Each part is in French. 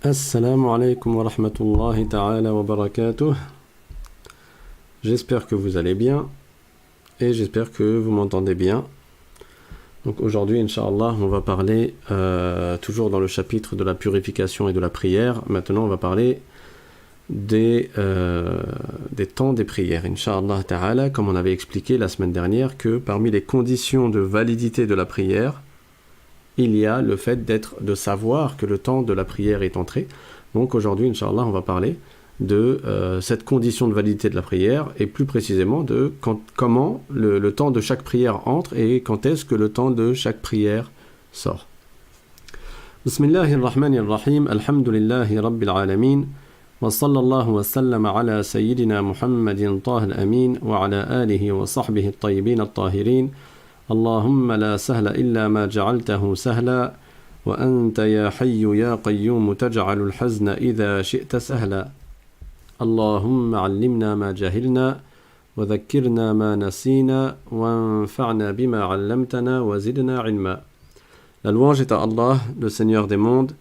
Assalamu alaikum wa rahmatullahi ta'ala wa barakatuh. J'espère que vous allez bien et j'espère que vous m'entendez bien. Donc aujourd'hui, Inch'Allah, on va parler, toujours dans le chapitre de la purification et de la prière. Maintenant, on va parler des temps des prières. Inch'Allah ta'ala, comme on avait expliqué la semaine dernière, que parmi les conditions de validité de la prière, il y a le fait de savoir que le temps de la prière est entré. Donc aujourd'hui, Inch'Allah, on va parler de cette condition de validité de la prière et plus précisément de comment le temps de chaque prière entre et quand est-ce que le temps de chaque prière sort. Bismillahirrahmanirrahim, alhamdulillahi rabbil alamin, wa sallallahu wa sallam ala sayyidina Muhammadin tahil amin, wa ala alihi wa sahbihi at-tayyibin at-tahirin. اللهم لا سهل إلا ما جعلته سهلا وأنت يا حي يا قيوم تجعل الحزن إذا شئت سهلا اللهم علمنا ما جهلنا وذكرنا ما نسينا وانفعنا بما علمتنا وزدنا علما. La louange est à Allah, le Seigneur des mondes,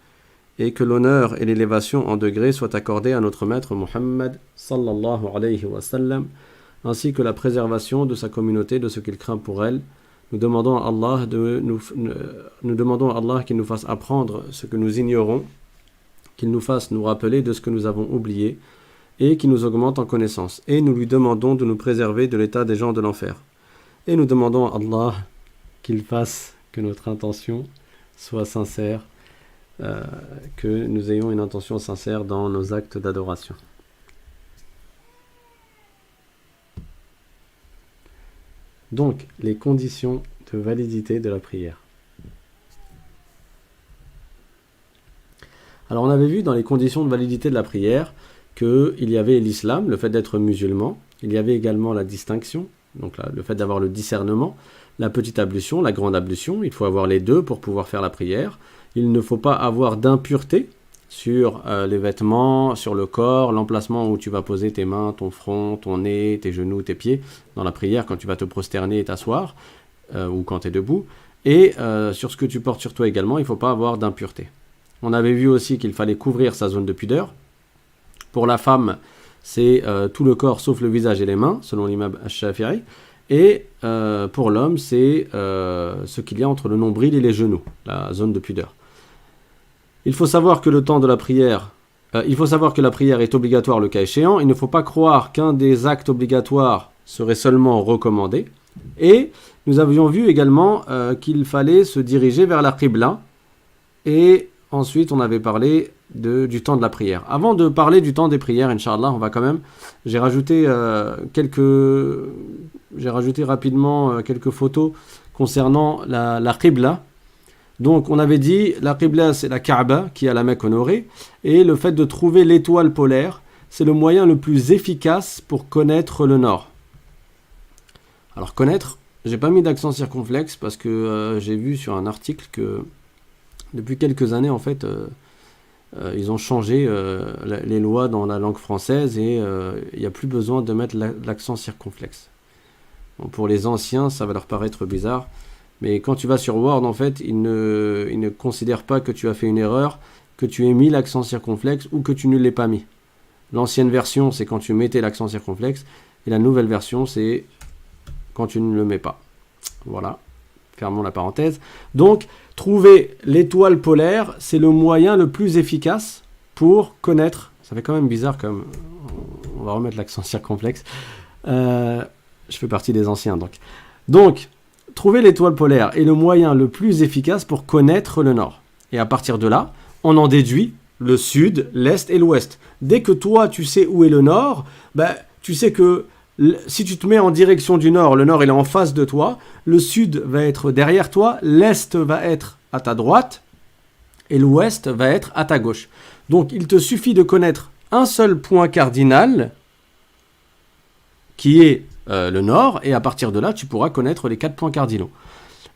et que l'honneur et l'élévation en degrés soient accordés à notre maître Muhammad sallallahu alayhi wa sallam, ainsi que la préservation de sa communauté de ce qu'il craint pour elle. Nous demandons à Allah qu'il nous fasse apprendre ce que nous ignorons, qu'il nous fasse nous rappeler de ce que nous avons oublié et qu'il nous augmente en connaissance. Et nous lui demandons de nous préserver de l'état des gens de l'enfer. Et nous demandons à Allah qu'il fasse que notre intention soit sincère, que nous ayons une intention sincère dans nos actes d'adoration. Donc, les conditions de validité de la prière. Alors, on avait vu dans les conditions de validité de la prière qu'il y avait l'islam, le fait d'être musulman, il y avait également la distinction, donc là, le fait d'avoir le discernement, la petite ablution, la grande ablution, il faut avoir les deux pour pouvoir faire la prière. Il ne faut pas avoir d'impureté sur les vêtements, sur le corps, l'emplacement où tu vas poser tes mains, ton front, ton nez, tes genoux, tes pieds, dans la prière quand tu vas te prosterner et t'asseoir, ou quand tu es debout, et sur ce que tu portes sur toi également, il ne faut pas avoir d'impureté. On avait vu aussi qu'il fallait couvrir sa zone de pudeur. Pour la femme, c'est tout le corps sauf le visage et les mains, selon l'imam Ash-Shafi'i, et pour l'homme, c'est ce qu'il y a entre le nombril et les genoux, la zone de pudeur. Il faut savoir que le temps de la prière, il faut savoir que la prière est obligatoire le cas échéant. Il ne faut pas croire qu'un des actes obligatoires serait seulement recommandé. Et nous avions vu également qu'il fallait se diriger vers la Qibla. Et ensuite, on avait parlé du temps de la prière. Avant de parler du temps des prières, Inch'Allah, on va quand même... J'ai rajouté rapidement quelques photos concernant la Qibla. Donc, on avait dit, la Qibla, c'est la Kaaba, qui est à la Mecque honorée, et le fait de trouver l'étoile polaire, c'est le moyen le plus efficace pour connaître le nord. Alors, connaître, j'ai pas mis d'accent circonflexe, parce que j'ai vu sur un article que, depuis quelques années, en fait, ils ont changé les lois dans la langue française, et il n'y a plus besoin de mettre l'accent circonflexe. Bon, pour les anciens, ça va leur paraître bizarre, mais quand tu vas sur Word, en fait, il ne considère pas que tu as fait une erreur, que tu aies mis l'accent circonflexe ou que tu ne l'aies pas mis. L'ancienne version, c'est quand tu mettais l'accent circonflexe, et la nouvelle version, c'est quand tu ne le mets pas. Voilà, fermons la parenthèse. Donc, trouver l'étoile polaire, c'est le moyen le plus efficace pour connaître... Ça fait quand même bizarre, comme... On va remettre l'accent circonflexe. Je fais partie des anciens, donc... Trouver l'étoile polaire est le moyen le plus efficace pour connaître le nord. Et à partir de là, on en déduit le sud, l'est et l'ouest. Dès que toi, tu sais où est le nord, tu sais que si tu te mets en direction du nord, le nord il est en face de toi, le sud va être derrière toi, l'est va être à ta droite et l'ouest va être à ta gauche. Donc il te suffit de connaître un seul point cardinal qui est le nord, et à partir de là, tu pourras connaître les 4 points cardinaux.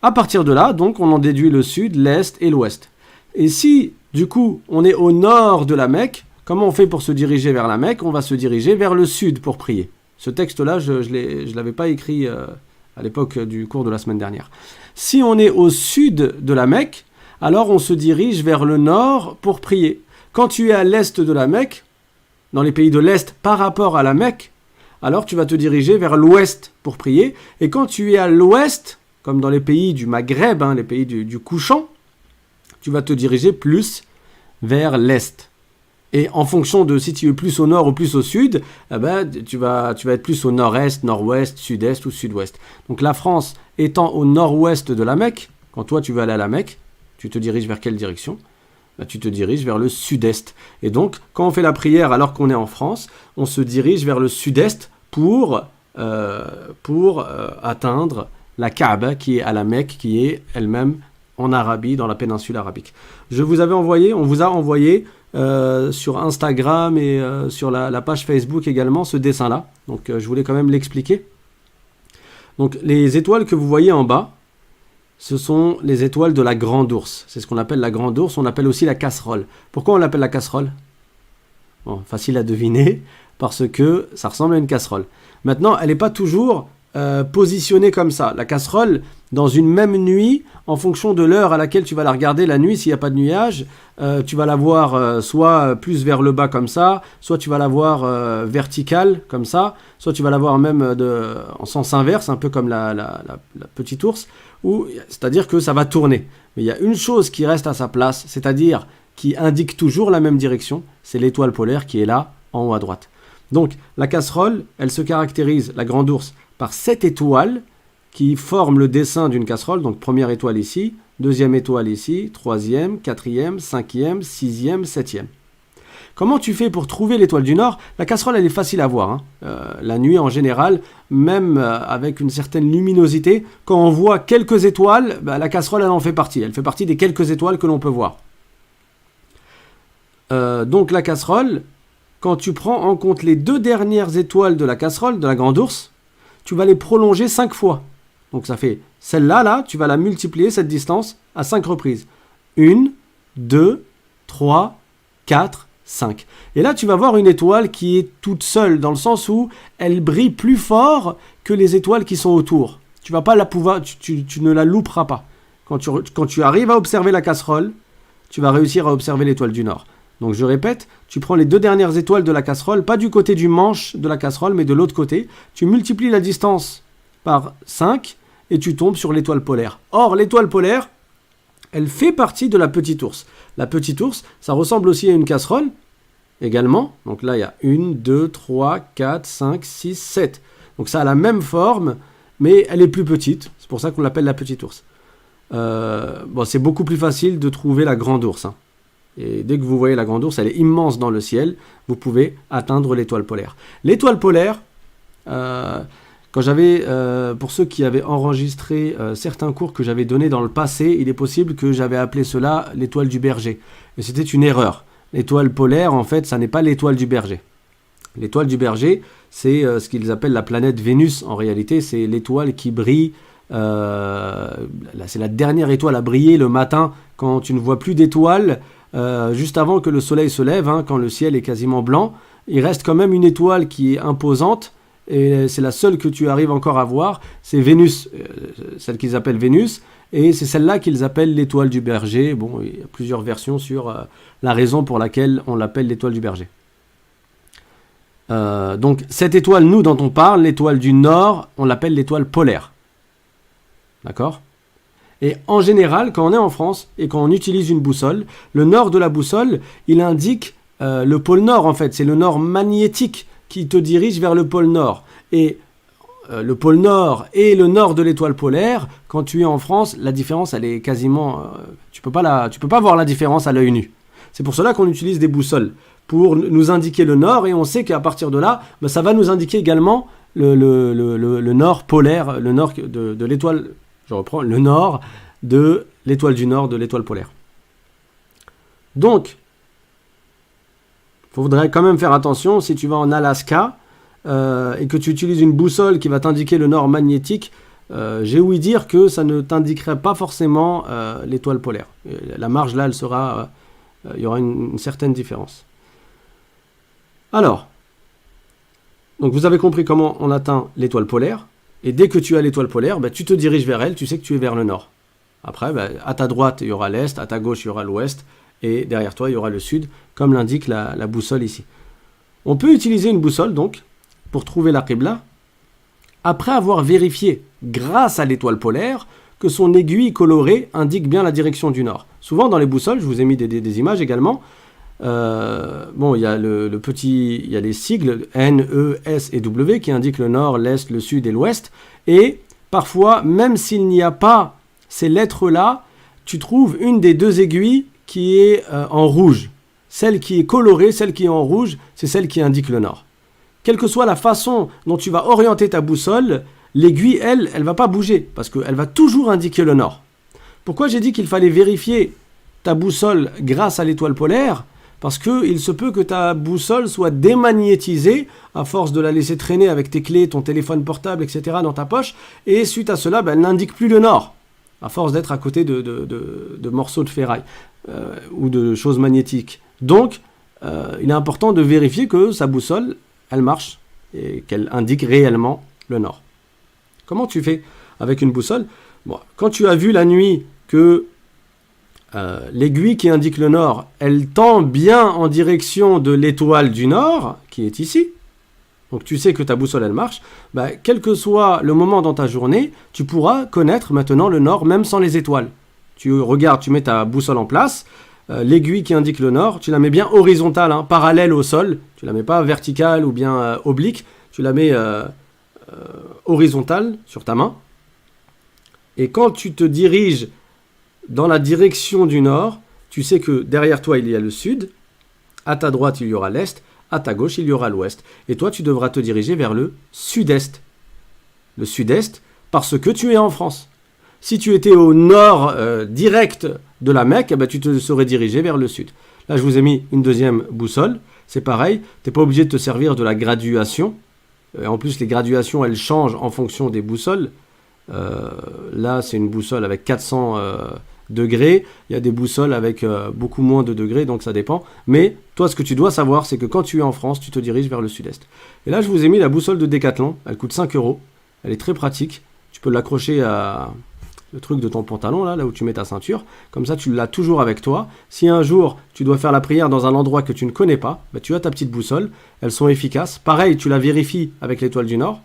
À partir de là, donc, on en déduit le sud, l'est et l'ouest. Et si, du coup, on est au nord de la Mecque, comment on fait pour se diriger vers la Mecque? On va se diriger vers le sud pour prier. Ce texte-là, je ne l'avais pas écrit à l'époque du cours de la semaine dernière. Si on est au sud de la Mecque, alors on se dirige vers le nord pour prier. Quand tu es à l'est de la Mecque, dans les pays de l'est par rapport à la Mecque, alors tu vas te diriger vers l'ouest pour prier. Et quand tu es à l'ouest, comme dans les pays du Maghreb, les pays du couchant, tu vas te diriger plus vers l'est. Et en fonction de si tu es plus au nord ou plus au sud, tu vas être plus au nord-est, nord-ouest, sud-est ou sud-ouest. Donc la France étant au nord-ouest de la Mecque, quand toi tu veux aller à la Mecque, tu te diriges vers quelle direction ? Tu te diriges vers le sud-est. Et donc, quand on fait la prière alors qu'on est en France, on se dirige vers le sud-est pour atteindre la Kaaba qui est à la Mecque, qui est elle-même en Arabie, dans la péninsule arabique. On vous a envoyé sur Instagram et sur la page Facebook également ce dessin-là. Donc je voulais quand même l'expliquer. Donc les étoiles que vous voyez en bas, ce sont les étoiles de la grande ours. C'est ce qu'on appelle la grande ours, on appelle aussi la casserole. Pourquoi on l'appelle la casserole ? Bon, facile à deviner, parce que ça ressemble à une casserole. Maintenant, elle n'est pas toujours positionnée comme ça. La casserole, dans une même nuit, en fonction de l'heure à laquelle tu vas la regarder la nuit, s'il n'y a pas de nuage, tu vas la voir soit plus vers le bas comme ça, soit tu vas la voir verticale comme ça, soit tu vas la voir même en sens inverse, un peu comme la petite ours, c'est-à-dire que ça va tourner. Mais il y a une chose qui reste à sa place, c'est-à-dire qui indique toujours la même direction, c'est l'étoile polaire qui est là, en haut à droite. Donc la casserole, elle se caractérise, la grande ours, par 7 étoiles qui forment le dessin d'une casserole. Donc première étoile ici, deuxième étoile ici, troisième, quatrième, cinquième, sixième, septième. Comment tu fais pour trouver l'étoile du Nord ? La casserole, elle est facile à voir. La nuit, en général, même avec une certaine luminosité, quand on voit quelques étoiles, la casserole, elle en fait partie. Elle fait partie des quelques étoiles que l'on peut voir. Donc la casserole, quand tu prends en compte les 2 dernières étoiles de la casserole, de la grande ours, tu vas les prolonger 5 fois. Donc ça fait celle-là, tu vas la multiplier, cette distance, à 5 reprises. 1, 2, 3, 4, 5. Et là, tu vas voir une étoile qui est toute seule, dans le sens où elle brille plus fort que les étoiles qui sont autour. Tu vas pas la pouvoir, tu ne la louperas pas. Quand tu arrives à observer la casserole, tu vas réussir à observer l'étoile du Nord. Donc je répète, tu prends les 2 dernières étoiles de la casserole, pas du côté du manche de la casserole, mais de l'autre côté. Tu multiplies la distance par 5 et tu tombes sur l'étoile polaire. Or, l'étoile polaire, elle fait partie de la petite ours. La petite ours, ça ressemble aussi à une casserole, également. Donc là, il y a 1, 2, 3, 4, 5, 6, 7. Donc ça a la même forme, mais elle est plus petite. C'est pour ça qu'on l'appelle la petite ours. C'est beaucoup plus facile de trouver la grande ours. Et dès que vous voyez la grande ours, elle est immense dans le ciel. Vous pouvez atteindre l'étoile polaire. L'étoile polaire, quand j'avais, pour ceux qui avaient enregistré certains cours que j'avais donnés dans le passé, il est possible que j'avais appelé cela l'étoile du berger. Et c'était une erreur. L'étoile polaire, en fait, ça n'est pas l'étoile du berger. L'étoile du berger, c'est ce qu'ils appellent la planète Vénus. En réalité, c'est l'étoile qui brille. C'est la dernière étoile à briller le matin quand tu ne vois plus d'étoiles. Juste avant que le soleil se lève, quand le ciel est quasiment blanc, il reste quand même une étoile qui est imposante, et c'est la seule que tu arrives encore à voir, c'est Vénus, celle qu'ils appellent Vénus, et c'est celle-là qu'ils appellent l'étoile du berger. Bon, il y a plusieurs versions sur la raison pour laquelle on l'appelle l'étoile du berger. Donc cette étoile, nous, dont on parle, l'étoile du Nord, on l'appelle l'étoile polaire. D'accord ? Et en général, quand on est en France et quand on utilise une boussole, le nord de la boussole, il indique le pôle nord en fait. C'est le nord magnétique qui te dirige vers le pôle nord. Et le pôle nord et le nord de l'étoile polaire, quand tu es en France, la différence, elle est quasiment... tu peux pas voir la différence à l'œil nu. C'est pour cela qu'on utilise des boussoles, pour nous indiquer le nord, et on sait qu'à partir de là, ça va nous indiquer également le nord polaire, le nord de l'étoile... Je reprends le nord de l'étoile du Nord, de l'étoile polaire. Donc, il faudrait quand même faire attention, si tu vas en Alaska et que tu utilises une boussole qui va t'indiquer le nord magnétique, j'ai ouï dire que ça ne t'indiquerait pas forcément l'étoile polaire. La marge là, il y aura une certaine différence. Alors, donc vous avez compris comment on atteint l'étoile polaire. Et dès que tu as l'étoile polaire, tu te diriges vers elle, tu sais que tu es vers le nord. Après, à ta droite, il y aura l'est, à ta gauche, il y aura l'ouest, et derrière toi, il y aura le sud, comme l'indique la boussole ici. On peut utiliser une boussole, donc, pour trouver la Qibla, après avoir vérifié, grâce à l'étoile polaire, que son aiguille colorée indique bien la direction du nord. Souvent, dans les boussoles, je vous ai mis des images également, il y a il y a les sigles N, E, S et W qui indiquent le nord, l'est, le sud et l'ouest. Et parfois, même s'il n'y a pas ces lettres-là, tu trouves une des deux aiguilles qui est en rouge. Celle qui est colorée, celle qui est en rouge, c'est celle qui indique le nord. Quelle que soit la façon dont tu vas orienter ta boussole, l'aiguille, elle va pas bouger parce qu'elle va toujours indiquer le nord. Pourquoi j'ai dit qu'il fallait vérifier ta boussole grâce à l'étoile polaire? Parce qu'il se peut que ta boussole soit démagnétisée à force de la laisser traîner avec tes clés, ton téléphone portable, etc. dans ta poche. Et suite à cela, elle n'indique plus le nord, à force d'être à côté de morceaux de ferraille ou de choses magnétiques. Donc, il est important de vérifier que sa boussole, elle marche et qu'elle indique réellement le nord. Comment tu fais avec une boussole? Quand tu as vu la nuit que l'aiguille qui indique le nord, elle tend bien en direction de l'étoile du nord, qui est ici. Donc tu sais que ta boussole, elle marche. Quel que soit le moment dans ta journée, tu pourras connaître maintenant le nord, même sans les étoiles. Tu regardes, tu mets ta boussole en place, l'aiguille qui indique le nord, tu la mets bien horizontale, parallèle au sol. Tu la mets pas verticale ou bien oblique, tu la mets horizontale sur ta main. Et quand tu te diriges dans la direction du nord, tu sais que derrière toi, il y a le sud, à ta droite, il y aura l'est, à ta gauche, il y aura l'ouest. Et toi, tu devras te diriger vers le sud-est. Le sud-est, parce que tu es en France. Si tu étais au nord direct de la Mecque, tu te serais dirigé vers le sud. Là, je vous ai mis une deuxième boussole. C'est pareil, tu n'es pas obligé de te servir de la graduation. En plus, les graduations, elles changent en fonction des boussoles. Là, c'est une boussole avec 400 degrés. Il y a des boussoles avec beaucoup moins de degrés, donc ça dépend. Mais toi, ce que tu dois savoir, c'est que quand tu es en France, tu te diriges vers le sud-est. Et là, je vous ai mis la boussole de Decathlon. Elle coûte 5 €. Elle est très pratique. Tu peux l'accrocher à le truc de ton pantalon, là où tu mets ta ceinture. Comme ça, tu l'as toujours avec toi. Si un jour, tu dois faire la prière dans un endroit que tu ne connais pas, tu as ta petite boussole. Elles sont efficaces. Pareil, tu la vérifies avec l'étoile du Nord.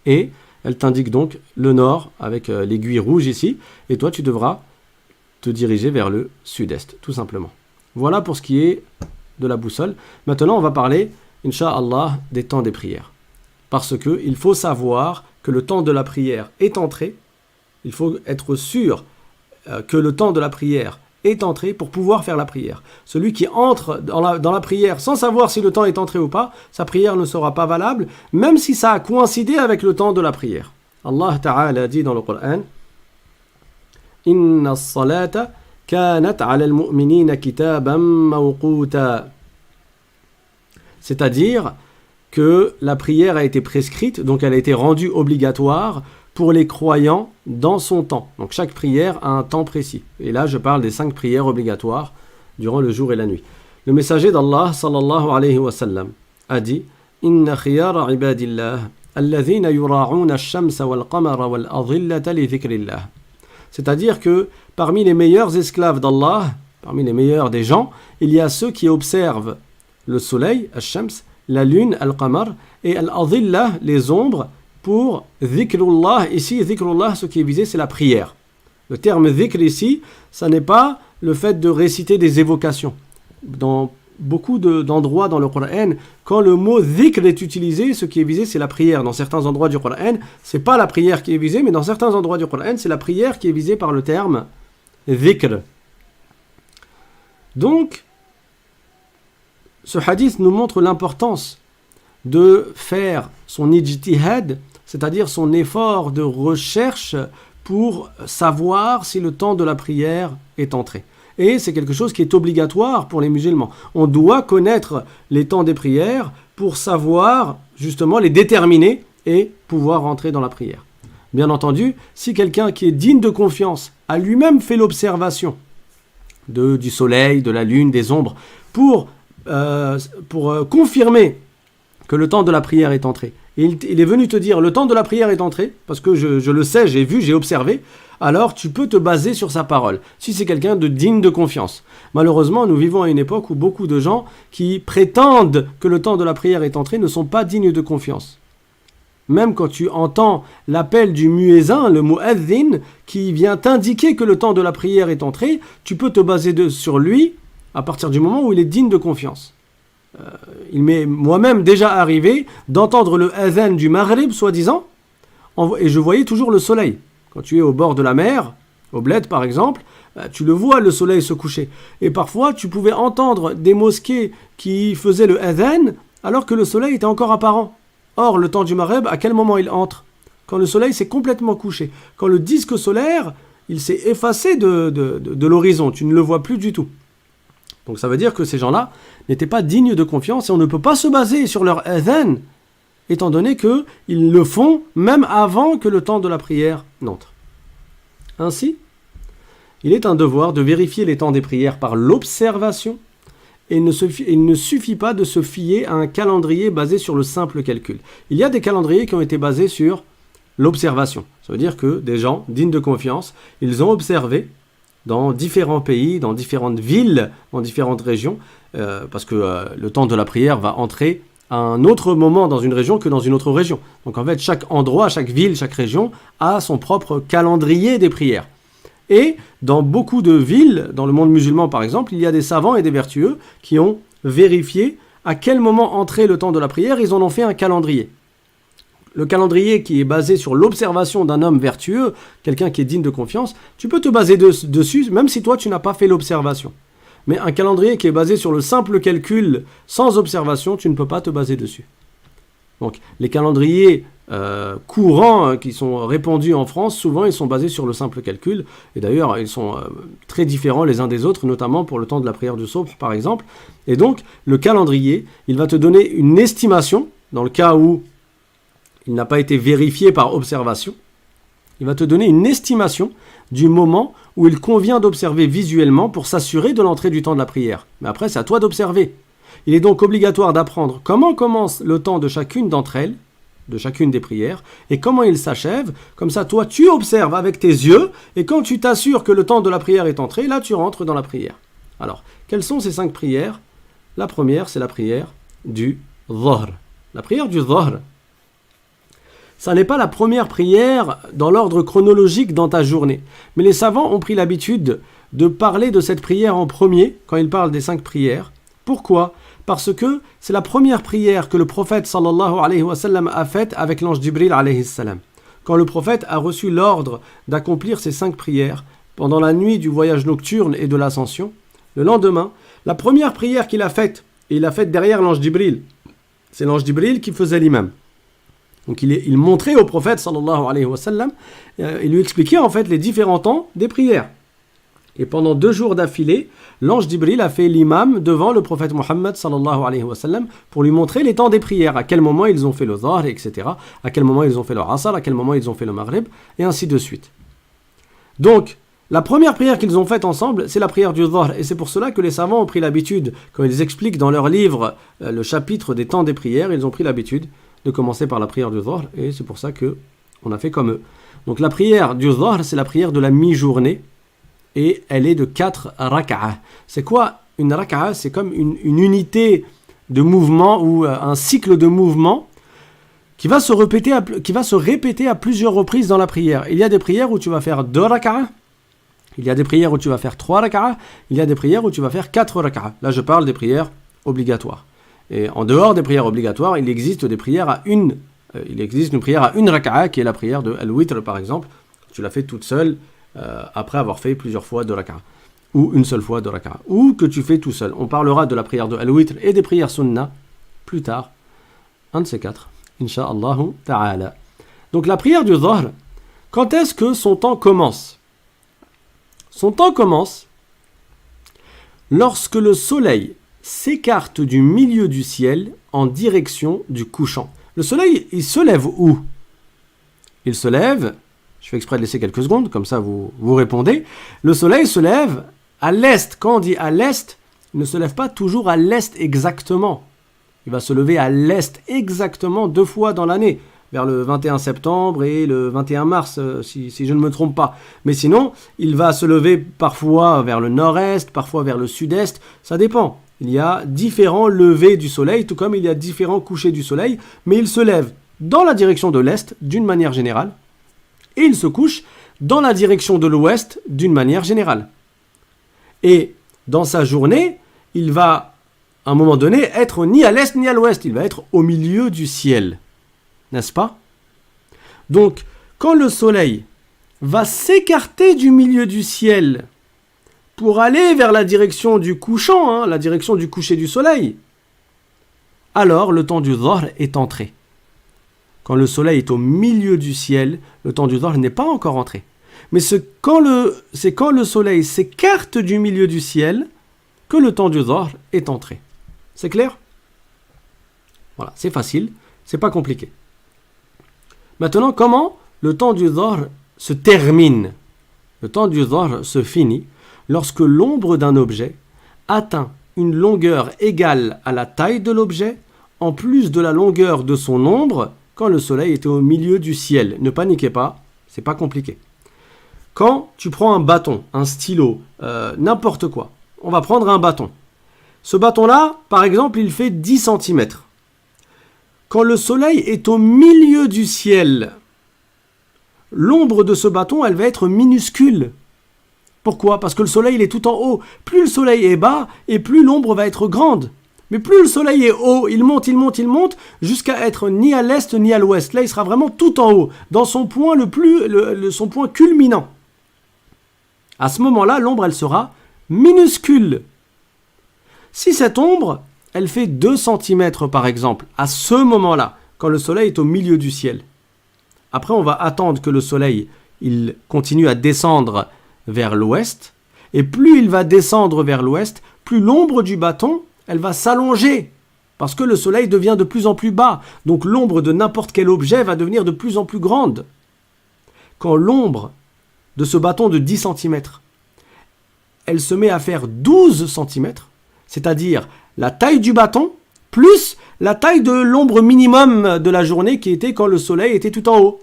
Et elle t'indique donc le nord avec l'aiguille rouge ici. Et toi, tu devras te diriger vers le sud-est, tout simplement. Voilà pour ce qui est de la boussole. Maintenant, on va parler, Inch'Allah, des temps des prières. Parce qu'il faut savoir que le temps de la prière est entré. Il faut être sûr que le temps de la prière est entré pour pouvoir faire la prière. Celui qui entre dans la prière sans savoir si le temps est entré ou pas, sa prière ne sera pas valable, même si ça a coïncidé avec le temps de la prière. Allah Ta'ala dit dans le Coran: Inna as-salata kanat 'ala al-mu'minina kitaban mawquta. C'est-à-dire que la prière a été prescrite, donc elle a été rendue obligatoire pour les croyants dans son temps. Donc chaque prière a un temps précis. Et là, je parle des 5 prières obligatoires durant le jour et la nuit. Le messager d'Allah, sallallahu alayhi wa sallam, a dit: Inna khiyara ibadillah, alladhina yura'una ash-shamsa wal-qamara wal-adhillata li dhikrillah. C'est-à-dire que parmi les meilleurs esclaves d'Allah, parmi les meilleurs des gens, il y a ceux qui observent le soleil, ash-shams, la lune, al-qamar, et al-adhillah, les ombres, pour dhikrullah. Ici, dhikrullah, ce qui est visé, c'est la prière. Le terme dhikr ici, ça n'est pas le fait de réciter des évocations. Dans beaucoup d'endroits dans le Coran, quand le mot dhikr est utilisé, ce qui est visé, c'est la prière. Dans certains endroits du Coran, c'est pas la prière qui est visée, mais dans certains endroits du Coran, c'est la prière qui est visée par le terme dhikr. Donc, ce hadith nous montre l'importance de faire son ijtihad, c'est-à-dire son effort de recherche pour savoir si le temps de la prière est entré. Et c'est quelque chose qui est obligatoire pour les musulmans. On doit connaître les temps des prières pour savoir justement les déterminer et pouvoir rentrer dans la prière. Bien entendu, si quelqu'un qui est digne de confiance a lui-même fait l'observation du soleil, de la lune, des ombres, pour confirmer que le temps de la prière est entré, il est venu te dire le temps de la prière est entré, parce que je le sais, j'ai vu, j'ai observé, alors tu peux te baser sur sa parole, si c'est quelqu'un de digne de confiance. Malheureusement, nous vivons à une époque où beaucoup de gens qui prétendent que le temps de la prière est entré ne sont pas dignes de confiance. Même quand tu entends l'appel du muezzin, le mu'adhin, qui vient t'indiquer que le temps de la prière est entré, tu peux te baser sur lui à partir du moment où il est digne de confiance. Il m'est moi-même déjà arrivé d'entendre le adhan du Maghrib, soi-disant, et je voyais toujours le soleil. Quand tu es au bord de la mer, au bled par exemple, tu le vois le soleil se coucher. Et parfois, tu pouvais entendre des mosquées qui faisaient le adhan alors que le soleil était encore apparent. Or, le temps du Maghrib, à quel moment il entre? Quand le soleil s'est complètement couché. Quand le disque solaire, il s'est effacé de l'horizon. Tu ne le vois plus du tout. Donc ça veut dire que ces gens-là n'étaient pas dignes de confiance et on ne peut pas se baser sur leur adhan, étant donné qu'ils le font même avant que le temps de la prière n'entre. Ainsi, il est un devoir de vérifier les temps des prières par l'observation et il ne suffit pas de se fier à un calendrier basé sur le simple calcul. Il y a des calendriers qui ont été basés sur l'observation. Ça veut dire que des gens dignes de confiance, ils ont observé dans différents pays, dans différentes villes, dans différentes régions, parce que le temps de la prière va entrer à un autre moment dans une région que dans une autre région. Donc en fait, chaque endroit, chaque ville, chaque région a son propre calendrier des prières. Et dans beaucoup de villes, dans le monde musulman par exemple, il y a des savants et des vertueux qui ont vérifié à quel moment entrait le temps de la prière, ils en ont fait un calendrier. Le calendrier qui est basé sur l'observation d'un homme vertueux, quelqu'un qui est digne de confiance, tu peux te baser dessus, même si toi tu n'as pas fait l'observation. Mais un calendrier qui est basé sur le simple calcul, sans observation, tu ne peux pas te baser dessus. Donc les calendriers courants qui sont répandus en France, souvent ils sont basés sur le simple calcul. Et d'ailleurs, ils sont très différents les uns des autres, notamment pour le temps de la prière du Subh, par exemple. Et donc, le calendrier, il va te donner une estimation, dans le cas où il n'a pas été vérifié par observation, il va te donner une estimation du moment où il convient d'observer visuellement pour s'assurer de l'entrée du temps de la prière. Mais après, c'est à toi d'observer. Il est donc obligatoire d'apprendre comment commence le temps de chacune d'entre elles, de chacune des prières, et comment il s'achève. Comme ça, toi, tu observes avec tes yeux, et quand tu t'assures que le temps de la prière est entré, là, tu rentres dans la prière. Alors, quelles sont ces 5 prières? La première, c'est la prière du Dhuhr. La prière du Dhuhr, ça n'est pas la première prière dans l'ordre chronologique dans ta journée. Mais les savants ont pris l'habitude de parler de cette prière en premier, quand ils parlent des 5 prières. Pourquoi? Parce que c'est la première prière que le prophète sallallahu alayhi wa sallam a faite avec l'ange Jibril alayhi salam. Quand le prophète a reçu l'ordre d'accomplir ces 5 prières pendant la nuit du voyage nocturne et de l'ascension, le lendemain, la première prière qu'il a faite, et il l'a faite derrière l'ange Jibril, c'est l'ange Jibril qui faisait l'imam. Donc il montrait au prophète sallallahu alayhi wa sallam, il lui expliquait en fait les différents temps des prières. Et pendant 2 jours d'affilée, l'ange Jibril a fait l'imam devant le prophète Mohammed sallallahu alayhi wa sallam pour lui montrer les temps des prières, à quel moment ils ont fait le Dhuhr, etc., à quel moment ils ont fait le Asr, à quel moment ils ont fait le Maghrib, et ainsi de suite. Donc, la première prière qu'ils ont faite ensemble, c'est la prière du Dhuhr, et c'est pour cela que les savants ont pris l'habitude, quand ils expliquent dans leur livre le chapitre des temps des prières, ils ont pris l'habitude de commencer par la prière du Dhuhr, et c'est pour ça qu'on a fait comme eux. Donc la prière du Dhuhr, c'est la prière de la mi-journée, et elle est de 4 rak'ah. C'est quoi une rak'ah? C'est comme une unité de mouvement ou un cycle de mouvement qui va se répéter à plusieurs reprises dans la prière. Il y a des prières où tu vas faire 2 rak'ah, il y a des prières où tu vas faire 3 rak'ah, il y a des prières où tu vas faire 4 rak'ah. Là, je parle des prières obligatoires. Et en dehors des prières obligatoires, il existe des prières à une rak'ah qui est la prière de Al-Witr par exemple. Tu la fais toute seule après avoir fait plusieurs fois de rak'ah, ou une seule fois de rak'ah, ou que tu fais tout seul. On parlera de la prière de Al-Witr et des prières sunnah plus tard, un de ces 4, Inch'Allah ta'ala. Donc la prière du Dhuhr, quand est-ce que son temps commence? Son temps commence lorsque le soleil s'écarte du milieu du ciel en direction du couchant. Le soleil, il se lève où? Il se lève, je fais exprès de laisser quelques secondes, comme ça vous répondez. Le soleil se lève à l'est. Quand on dit à l'est, il ne se lève pas toujours à l'est exactement. Il va se lever à l'est exactement 2 fois dans l'année, vers le 21 septembre et le 21 mars, si je ne me trompe pas. Mais sinon, il va se lever parfois vers le nord-est, parfois vers le sud-est, ça dépend. Il y a différents levers du soleil, tout comme il y a différents couchers du soleil, mais il se lève dans la direction de l'est, d'une manière générale, et il se couche dans la direction de l'ouest, d'une manière générale. Et dans sa journée, il va, à un moment donné, être ni à l'est ni à l'ouest, il va être au milieu du ciel. N'est-ce pas? Donc, quand le soleil va s'écarter du milieu du ciel pour aller vers la direction du couchant, la direction du coucher du soleil, alors le temps du Dhuhr est entré. Quand le soleil est au milieu du ciel, le temps du Dhuhr n'est pas encore entré. Mais c'est quand le soleil s'écarte du milieu du ciel que le temps du Dhuhr est entré. C'est clair? Voilà, c'est facile, c'est pas compliqué. Maintenant, comment le temps du Dhuhr se termine? Le temps du Dhuhr se finit lorsque l'ombre d'un objet atteint une longueur égale à la taille de l'objet, en plus de la longueur de son ombre, quand le soleil était au milieu du ciel. Ne paniquez pas, c'est pas compliqué. Quand tu prends un bâton, un stylo, n'importe quoi, on va prendre un bâton. Ce bâton-là, par exemple, il fait 10 cm. Quand le soleil est au milieu du ciel, l'ombre de ce bâton, elle va être minuscule. Pourquoi? Parce que le soleil, il est tout en haut. Plus le soleil est bas, et plus l'ombre va être grande. Mais plus le soleil est haut, il monte, jusqu'à être ni à l'est ni à l'ouest. Là, il sera vraiment tout en haut, dans son point son point culminant. À ce moment-là, l'ombre, elle sera minuscule. Si cette ombre, elle fait 2 cm par exemple, à ce moment-là, quand le soleil est au milieu du ciel. Après, on va attendre que le soleil, il continue à descendre vers l'ouest. Et plus il va descendre vers l'ouest, plus l'ombre du bâton, elle va s'allonger. Parce que le soleil devient de plus en plus bas. Donc l'ombre de n'importe quel objet va devenir de plus en plus grande. Quand l'ombre de ce bâton de 10 cm, elle se met à faire 12 cm, c'est-à-dire la taille du bâton, plus la taille de l'ombre minimum de la journée qui était quand le soleil était tout en haut.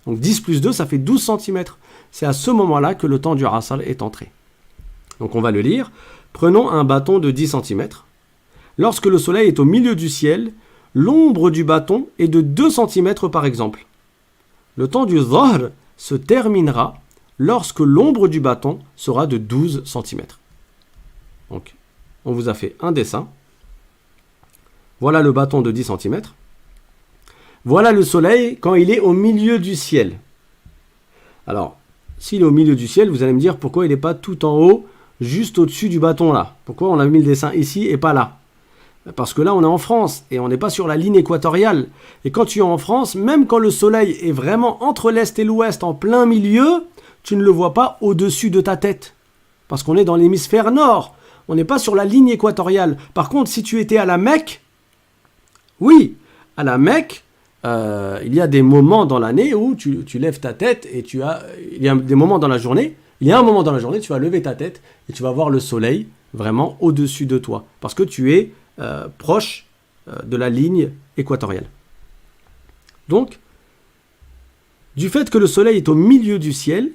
Donc 10 plus 2, ça fait 12 cm. C'est à ce moment-là que le temps du Asr est entré. Donc on va le lire. Prenons un bâton de 10 cm. Lorsque le soleil est au milieu du ciel, l'ombre du bâton est de 2 cm par exemple. Le temps du Dhuhr se terminera lorsque l'ombre du bâton sera de 12 cm. Donc, on vous a fait un dessin. Voilà le bâton de 10 cm. Voilà le soleil quand il est au milieu du ciel. Alors, s'il est au milieu du ciel, vous allez me dire pourquoi il n'est pas tout en haut, juste au-dessus du bâton là. Pourquoi on a mis le dessin ici et pas là? Parce que là, on est en France et on n'est pas sur la ligne équatoriale. Et quand tu es en France, même quand le soleil est vraiment entre l'est et l'ouest, en plein milieu, tu ne le vois pas au-dessus de ta tête. Parce qu'on est dans l'hémisphère nord. On n'est pas sur la ligne équatoriale. Par contre, si tu étais à la Mecque, oui, à la Mecque, il y a des moments dans l'année où tu lèves ta tête et il y a des moments dans la journée, tu vas lever ta tête et tu vas voir le soleil vraiment au-dessus de toi. Parce que tu es proche de la ligne équatoriale. Donc, du fait que le soleil est au milieu du ciel,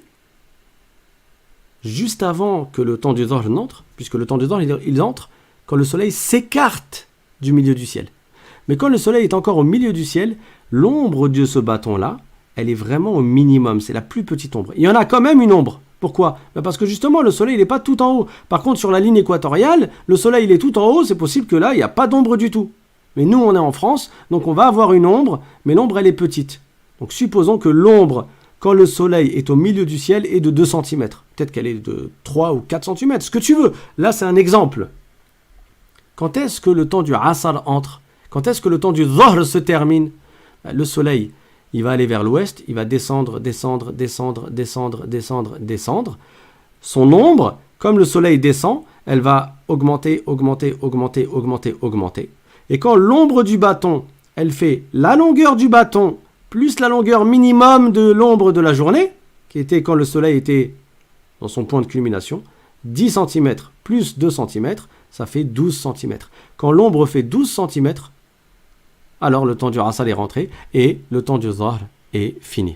juste avant que le temps du Dhuhr n'entre, puisque le temps du Dhuhr il entre quand le soleil s'écarte du milieu du ciel. Mais quand le soleil est encore au milieu du ciel, l'ombre de ce bâton-là, elle est vraiment au minimum, c'est la plus petite ombre. Il y en a quand même une ombre. Pourquoi? Parce que justement, le soleil n'est pas tout en haut. Par contre, sur la ligne équatoriale, le soleil il est tout en haut, c'est possible que là, il n'y a pas d'ombre du tout. Mais nous, on est en France, donc on va avoir une ombre, mais l'ombre, elle est petite. Donc supposons que l'ombre, quand le soleil est au milieu du ciel, est de 2 cm. Peut-être qu'elle est de 3 ou 4 cm, ce que tu veux. Là, c'est un exemple. Quand est-ce que le temps du Asr entre? Quand est-ce que le temps du Dhuhr se termine? Le soleil, il va aller vers l'ouest, il va descendre. Son ombre, comme le soleil descend, elle va augmenter. Et quand l'ombre du bâton, elle fait la longueur du bâton plus la longueur minimum de l'ombre de la journée, qui était quand le soleil était dans son point de culmination, 10 cm plus 2 cm, ça fait 12 cm. Quand l'ombre fait 12 cm, alors le temps du asr est rentré et le temps du dhahr est fini.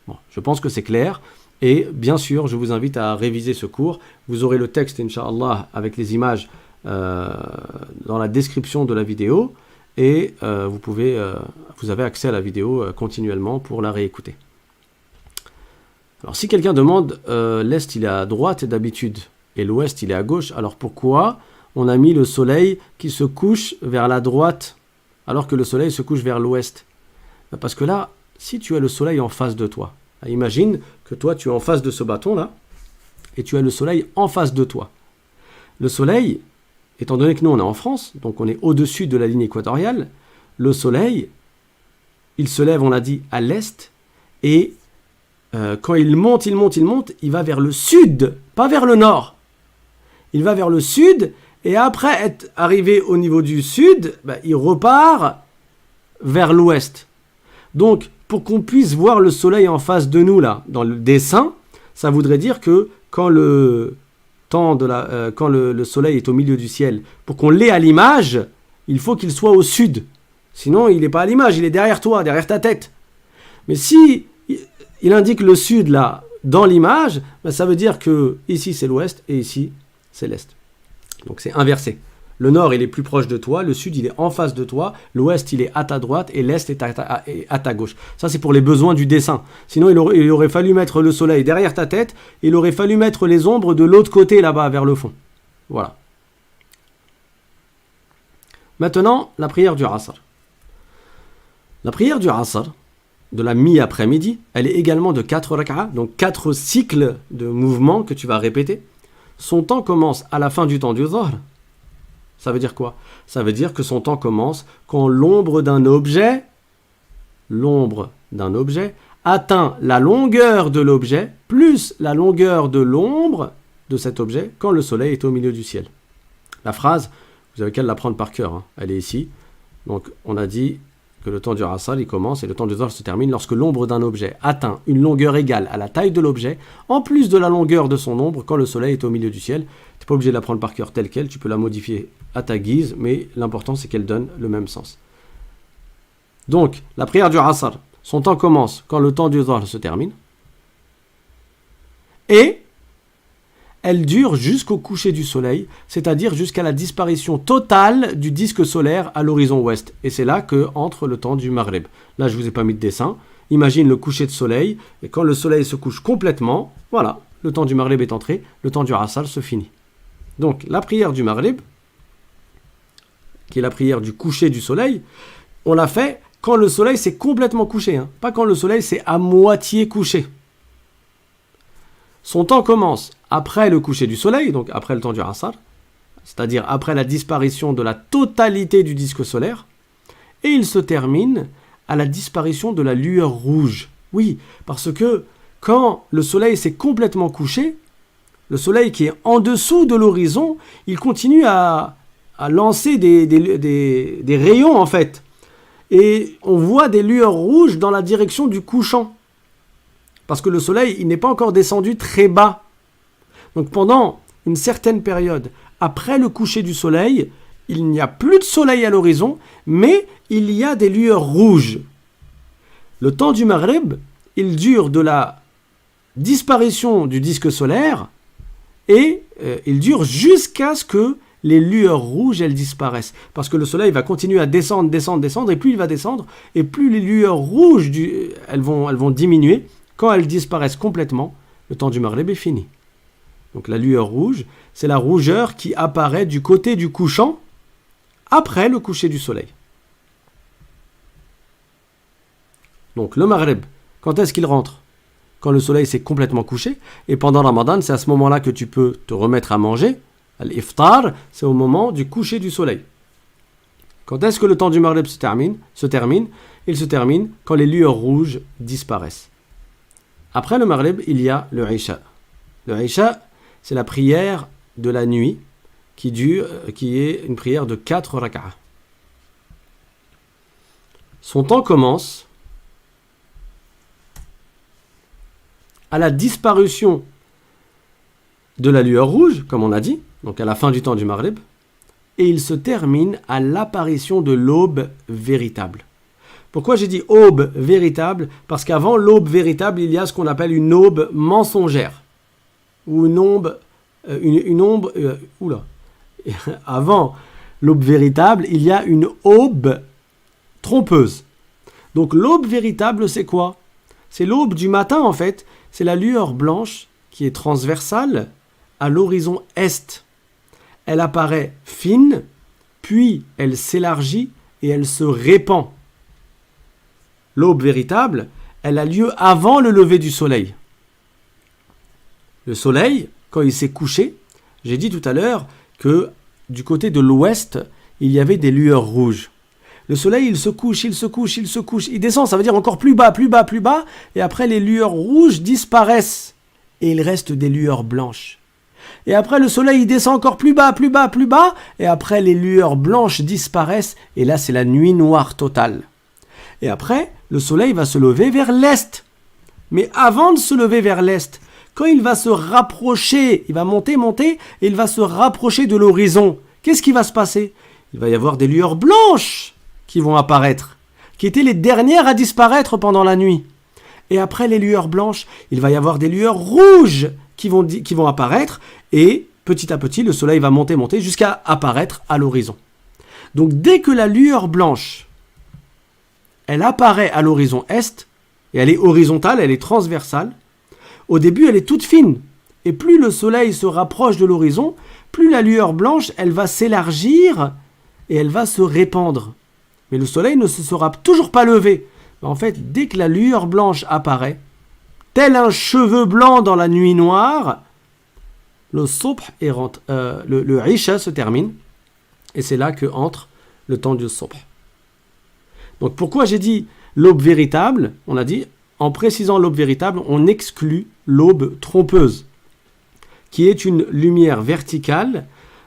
Bon, je pense que c'est clair. Et bien sûr, je vous invite à réviser ce cours. Vous aurez le texte, Inch'Allah, avec les images dans la description de la vidéo. Et vous avez accès à la vidéo continuellement pour la réécouter. Alors si quelqu'un demande, l'Est il est à droite d'habitude et l'Ouest il est à gauche, alors pourquoi on a mis le soleil qui se couche vers la droite alors que le soleil se couche vers l'Ouest? Parce que là, si tu as le soleil en face de toi, imagine que toi tu es en face de ce bâton là et tu as le soleil en face de toi. Le soleil, étant donné que nous on est en France, donc on est au-dessus de la ligne équatoriale, le soleil, il se lève, on l'a dit, à l'est, et quand il monte, il va vers le sud, pas vers le nord. Il va vers le sud, et après être arrivé au niveau du sud, il repart vers l'ouest. Donc, pour qu'on puisse voir le soleil en face de nous, là, dans le dessin, ça voudrait dire que quand le soleil est au milieu du ciel, pour qu'on l'ait à l'image, il faut qu'il soit au sud. Sinon, il n'est pas à l'image, il est derrière toi, derrière ta tête. Mais si il indique le sud là dans l'image, ça veut dire que ici c'est l'ouest et ici c'est l'est. Donc c'est inversé. Le nord il est plus proche de toi, le sud il est en face de toi, l'ouest il est à ta droite et l'est est à ta gauche. Ça c'est pour les besoins du dessin. Sinon il aurait fallu mettre le soleil derrière ta tête, et il aurait fallu mettre les ombres de l'autre côté là-bas vers le fond. Voilà. Maintenant la prière du Asr. La prière du Asr, de la mi-après-midi, elle est également de 4 rak'a, donc 4 cycles de mouvements que tu vas répéter. Son temps commence à la fin du temps du dhahr. Ça veut dire quoi? Ça veut dire que son temps commence quand l'ombre d'un objet atteint la longueur de l'objet plus la longueur de l'ombre de cet objet quand le soleil est au milieu du ciel. La phrase, vous avez qu'à l'apprendre par cœur, hein. Elle est ici. Donc on a dit que le temps du Asr il commence et le temps du Dhahr se termine lorsque l'ombre d'un objet atteint une longueur égale à la taille de l'objet, en plus de la longueur de son ombre quand le soleil est au milieu du ciel. Tu n'es pas obligé de la prendre par cœur telle qu'elle, tu peux la modifier à ta guise, mais l'important c'est qu'elle donne le même sens. Donc, la prière du Asr, son temps commence quand le temps du Dhahr se termine, et elle dure jusqu'au coucher du soleil, c'est-à-dire jusqu'à la disparition totale du disque solaire à l'horizon ouest. Et c'est là que entre le temps du Maghrib. Là, je ne vous ai pas mis de dessin. Imagine le coucher de soleil, et quand le soleil se couche complètement, voilà, le temps du Maghrib est entré, le temps du Asr se finit. Donc, la prière du Maghrib, qui est la prière du coucher du soleil, on l'a fait quand le soleil s'est complètement couché, hein, pas quand le soleil s'est à moitié couché. Son temps commence après le coucher du soleil, donc après le temps du Asr, c'est-à-dire après la disparition de la totalité du disque solaire, et il se termine à la disparition de la lueur rouge. Oui, parce que quand le soleil s'est complètement couché, le soleil qui est en dessous de l'horizon, il continue à lancer des rayons en fait. Et on voit des lueurs rouges dans la direction du couchant. Parce que le soleil, il n'est pas encore descendu très bas. Donc pendant une certaine période, après le coucher du soleil, il n'y a plus de soleil à l'horizon, mais il y a des lueurs rouges. Le temps du Maghrib, il dure de la disparition du disque solaire et il dure jusqu'à ce que les lueurs rouges, elles disparaissent. Parce que le soleil va continuer à descendre, et plus il va descendre, et plus les lueurs rouges, elles vont diminuer. Quand elles disparaissent complètement, le temps du Maghrib est fini. Donc la lueur rouge, c'est la rougeur qui apparaît du côté du couchant après le coucher du soleil. Donc le Maghrib, quand est-ce qu'il rentre? Quand le soleil s'est complètement couché. Et pendant Ramadan, c'est à ce moment-là que tu peux te remettre à manger. L'iftar, c'est au moment du coucher du soleil. Quand est-ce que le temps du Maghrib se termine? Il se termine quand les lueurs rouges disparaissent. Après le Maghrib, il y a le Isha. Le Isha, c'est la prière de la nuit qui est une prière de 4 rak'a. Son temps commence à la disparition de la lueur rouge, comme on a dit, donc à la fin du temps du Maghrib, et il se termine à l'apparition de l'aube véritable. Pourquoi j'ai dit aube véritable? Parce qu'avant l'aube véritable, il y a ce qu'on appelle une aube mensongère. Ou une ombre... oula. Avant l'aube véritable, il y a une aube trompeuse. Donc l'aube véritable, c'est quoi? C'est l'aube du matin en fait. C'est la lueur blanche qui est transversale à l'horizon est. Elle apparaît fine, puis elle s'élargit et elle se répand. L'aube véritable, elle a lieu avant le lever du soleil. Le soleil, quand il s'est couché, j'ai dit tout à l'heure que du côté de l'ouest, il y avait des lueurs rouges. Le soleil, il se couche, il se couche, il se couche, il descend, ça veut dire encore plus bas, plus bas, plus bas, et après les lueurs rouges disparaissent, et il reste des lueurs blanches. Et après le soleil, il descend encore plus bas, plus bas, plus bas, et après les lueurs blanches disparaissent, et là c'est la nuit noire totale. Et après, le soleil va se lever vers l'est. Mais avant de se lever vers l'est, quand il va se rapprocher, il va monter, monter, et il va se rapprocher de l'horizon, qu'est-ce qui va se passer? Il va y avoir des lueurs blanches qui vont apparaître, qui étaient les dernières à disparaître pendant la nuit. Et après les lueurs blanches, il va y avoir des lueurs rouges qui vont apparaître, et petit à petit, le soleil va monter, monter, jusqu'à apparaître à l'horizon. Donc dès que la lueur blanche, elle apparaît à l'horizon est, et elle est horizontale, elle est transversale, au début elle est toute fine, et plus le soleil se rapproche de l'horizon, plus la lueur blanche, elle va s'élargir, et elle va se répandre. Mais le soleil ne se sera toujours pas levé. En fait, dès que la lueur blanche apparaît, tel un cheveu blanc dans la nuit noire, le subh le isha se termine, et c'est là que entre le temps du subh. Donc pourquoi j'ai dit l'aube véritable? On a dit, en précisant l'aube véritable, on exclut l'aube trompeuse, qui est une lumière verticale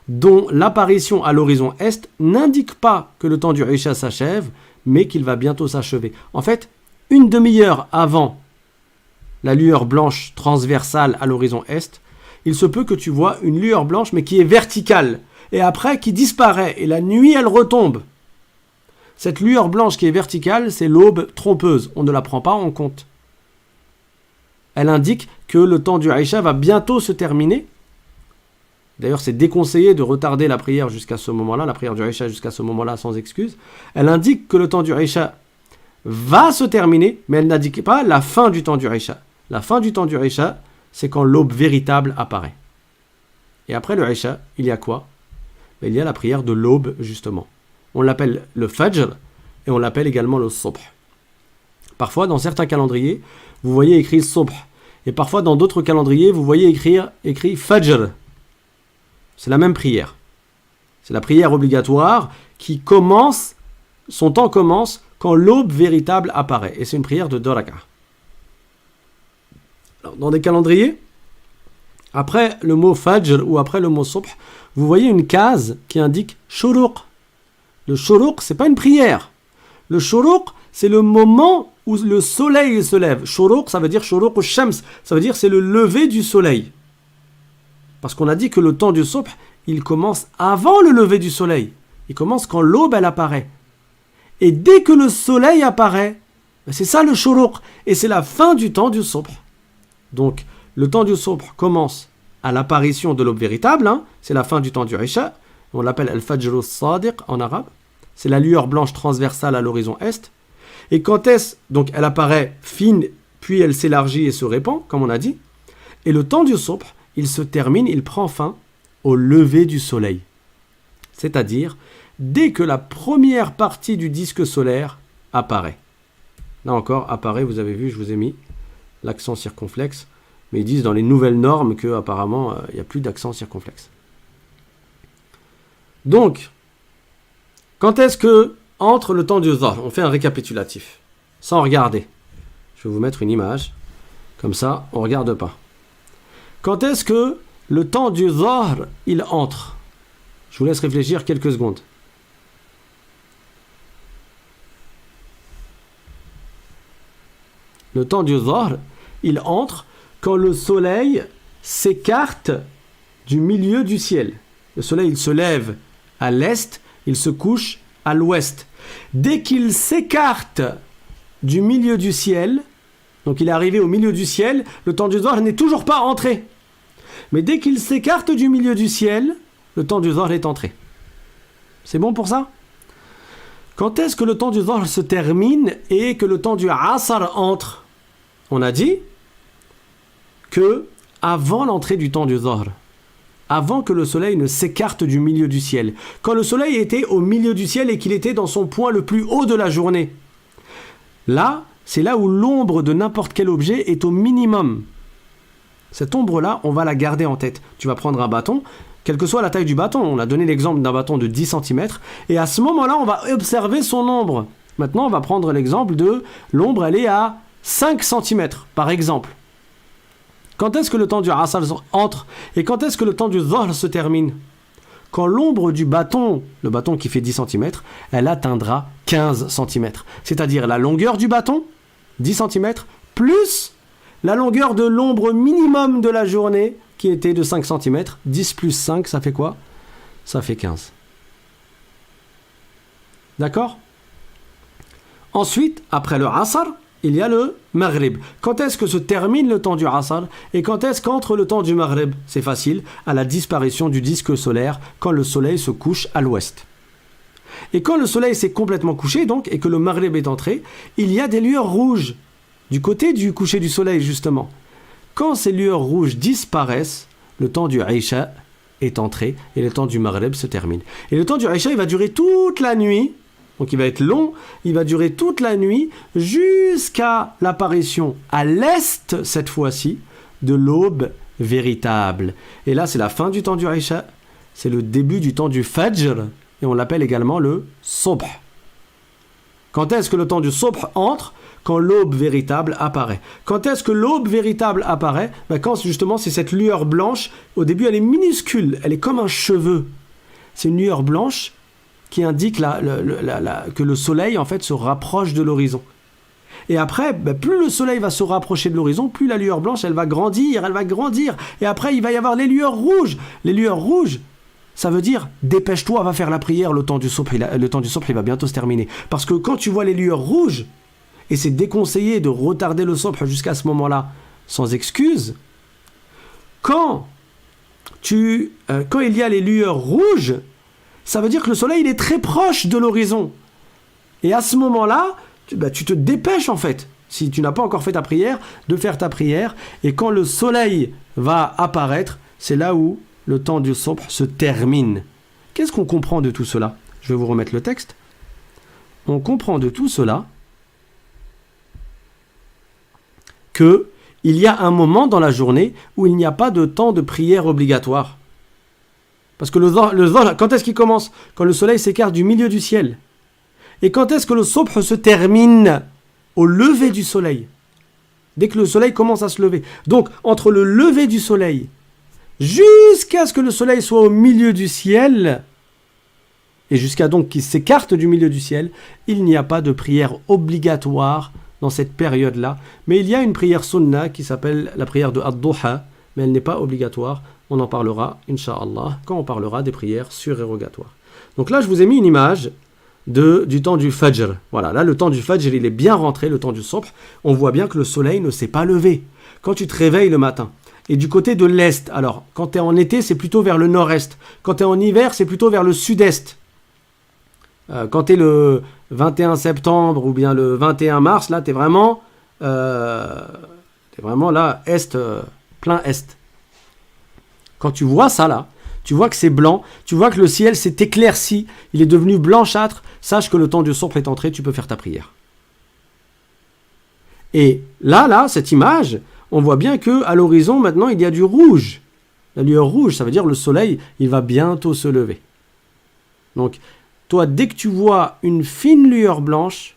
dont l'apparition à l'horizon est n'indique pas que le temps du isha s'achève, mais qu'il va bientôt s'achever. En fait, une demi-heure avant la lueur blanche transversale à l'horizon est, il se peut que tu vois une lueur blanche mais qui est verticale, et après qui disparaît, et la nuit elle retombe. Cette lueur blanche qui est verticale, c'est l'aube trompeuse, on ne la prend pas en compte. Elle indique que le temps du isha va bientôt se terminer. D'ailleurs, c'est déconseillé de retarder la prière jusqu'à ce moment-là, la prière du isha jusqu'à ce moment-là sans excuse. Elle indique que le temps du isha va se terminer, mais elle n'indique pas la fin du temps du isha. La fin du temps du isha, c'est quand l'aube véritable apparaît. Et après le isha, il y a quoi? Il y a la prière de l'aube, justement. On l'appelle le fajr et on l'appelle également le subh. Parfois, dans certains calendriers, vous voyez écrit subh. Et parfois, dans d'autres calendriers, vous voyez écrit fajr. C'est la même prière. C'est la prière obligatoire qui commence, son temps commence quand l'aube véritable apparaît. Et c'est une prière de 2 rak'a. Alors, dans des calendriers, après le mot fajr ou après le mot subh, vous voyez une case qui indique shuruq. Le shuruq, c'est pas une prière. Le shuruq, c'est le moment où le soleil se lève. Shuruq, ça veut dire shuruq shams. Ça veut dire c'est le lever du soleil. Parce qu'on a dit que le temps du subh, il commence avant le lever du soleil. Il commence quand l'aube, elle apparaît. Et dès que le soleil apparaît, c'est ça le shuruq. Et c'est la fin du temps du subh. Donc, le temps du subh commence à l'apparition de l'aube véritable. C'est la fin du temps du isha. On l'appelle al-fajr al-sadiq en arabe. C'est la lueur blanche transversale à l'horizon est. Et quand est-ce? Donc, elle apparaît fine, puis elle s'élargit et se répand, comme on a dit. Et le temps du subh, il se termine, il prend fin au lever du soleil. C'est-à-dire, dès que la première partie du disque solaire apparaît. Là encore, apparaît, vous avez vu, je vous ai mis l'accent circonflexe. Mais ils disent dans les nouvelles normes qu'apparemment, il n'y a plus d'accent circonflexe. Donc, quand est-ce que entre le temps du dhahr? On fait un récapitulatif, sans regarder. Je vais vous mettre une image, comme ça, on ne regarde pas. Quand est-ce que le temps du dhahr, il entre? Je vous laisse réfléchir quelques secondes. Le temps du dhahr, il entre quand le soleil s'écarte du milieu du ciel. Le soleil, il se lève à l'est, il se couche à l'ouest. Dès qu'il s'écarte du milieu du ciel, donc il est arrivé au milieu du ciel, le temps du Dhuhr n'est toujours pas entré. Mais dès qu'il s'écarte du milieu du ciel, le temps du Dhuhr est entré. C'est bon pour ça? Quand est-ce que le temps du Dhuhr se termine et que le temps du Asr entre? On a dit que avant l'entrée du temps du Dhuhr, avant que le soleil ne s'écarte du milieu du ciel, quand le soleil était au milieu du ciel et qu'il était dans son point le plus haut de la journée, là, c'est là où l'ombre de n'importe quel objet est au minimum. Cette ombre-là, on va la garder en tête. Tu vas prendre un bâton, quelle que soit la taille du bâton, on a donné l'exemple d'un bâton de 10 cm, et à ce moment-là, on va observer son ombre. Maintenant, on va prendre l'exemple de l'ombre, elle est à 5 cm, par exemple. Quand est-ce que le temps du Asr entre et quand est-ce que le temps du Dhuhr se termine? Quand l'ombre du bâton, le bâton qui fait 10 cm, elle atteindra 15 cm. C'est-à-dire la longueur du bâton, 10 cm, plus la longueur de l'ombre minimum de la journée, qui était de 5 cm. 10 plus 5, ça fait quoi? Ça fait 15. D'accord? Ensuite, après le Asr, il y a le Maghrib. Quand est-ce que se termine le temps du Asr et quand est-ce qu'entre le temps du Maghrib? C'est facile, à la disparition du disque solaire, quand le soleil se couche à l'ouest. Et quand le soleil s'est complètement couché, donc, et que le Maghrib est entré, il y a des lueurs rouges, du côté du coucher du soleil, justement. Quand ces lueurs rouges disparaissent, le temps du Aïcha est entré et le temps du Maghrib se termine. Et le temps du Aïcha, il va durer toute la nuit. Donc il va être long, il va durer toute la nuit jusqu'à l'apparition à l'est, cette fois-ci, de l'aube véritable. Et là, c'est la fin du temps du Aïcha, c'est le début du temps du Fajr, et on l'appelle également le Subh. Quand est-ce que le temps du Subh entre? Quand l'aube véritable apparaît. Quand est-ce que l'aube véritable apparaît? Quand justement c'est cette lueur blanche, au début elle est minuscule, elle est comme un cheveu. C'est une lueur blanche qui indique que le soleil en fait se rapproche de l'horizon. Et après, plus le soleil va se rapprocher de l'horizon, plus la lueur blanche elle va grandir. Et après il va y avoir les lueurs rouges. Les lueurs rouges, ça veut dire dépêche-toi, va faire la prière, le temps du subh il va bientôt se terminer. Parce que quand tu vois les lueurs rouges, et c'est déconseillé de retarder le subh jusqu'à ce moment-là, sans excuse, quand il y a les lueurs rouges, ça veut dire que le soleil il est très proche de l'horizon. Et à ce moment-là, tu te dépêches en fait, si tu n'as pas encore fait ta prière, de faire ta prière. Et quand le soleil va apparaître, c'est là où le temps du subh se termine. Qu'est-ce qu'on comprend de tout cela? Je vais vous remettre le texte. On comprend de tout cela qu'il y a un moment dans la journée où il n'y a pas de temps de prière obligatoire. Parce que le Dhuhr, quand est-ce qu'il commence? Quand le soleil s'écarte du milieu du ciel. Et quand est-ce que le subh se termine? Au lever du soleil. Dès que le soleil commence à se lever. Donc, entre le lever du soleil jusqu'à ce que le soleil soit au milieu du ciel, et jusqu'à donc qu'il s'écarte du milieu du ciel, il n'y a pas de prière obligatoire dans cette période-là. Mais il y a une prière sunna qui s'appelle la prière de Ad-Duha, mais elle n'est pas obligatoire. On en parlera, Inch'Allah, quand on parlera des prières surérogatoires. Donc là, je vous ai mis une image du temps du Fajr. Voilà, là, le temps du Fajr, il est bien rentré, le temps du Subh. On voit bien que le soleil ne s'est pas levé. Quand tu te réveilles le matin, et du côté de l'Est, alors, quand tu es en été, c'est plutôt vers le nord-est. Quand tu es en hiver, c'est plutôt vers le sud-est. Quand tu es le 21 septembre ou bien le 21 mars, là, tu es vraiment là, est, plein est. Quand tu vois ça là, tu vois que c'est blanc, tu vois que le ciel s'est éclairci, il est devenu blanchâtre, sache que le temps du subh est entré, tu peux faire ta prière. Et là, cette image, on voit bien qu'à l'horizon, maintenant, il y a du rouge. La lueur rouge, ça veut dire le soleil, il va bientôt se lever. Donc, toi, dès que tu vois une fine lueur blanche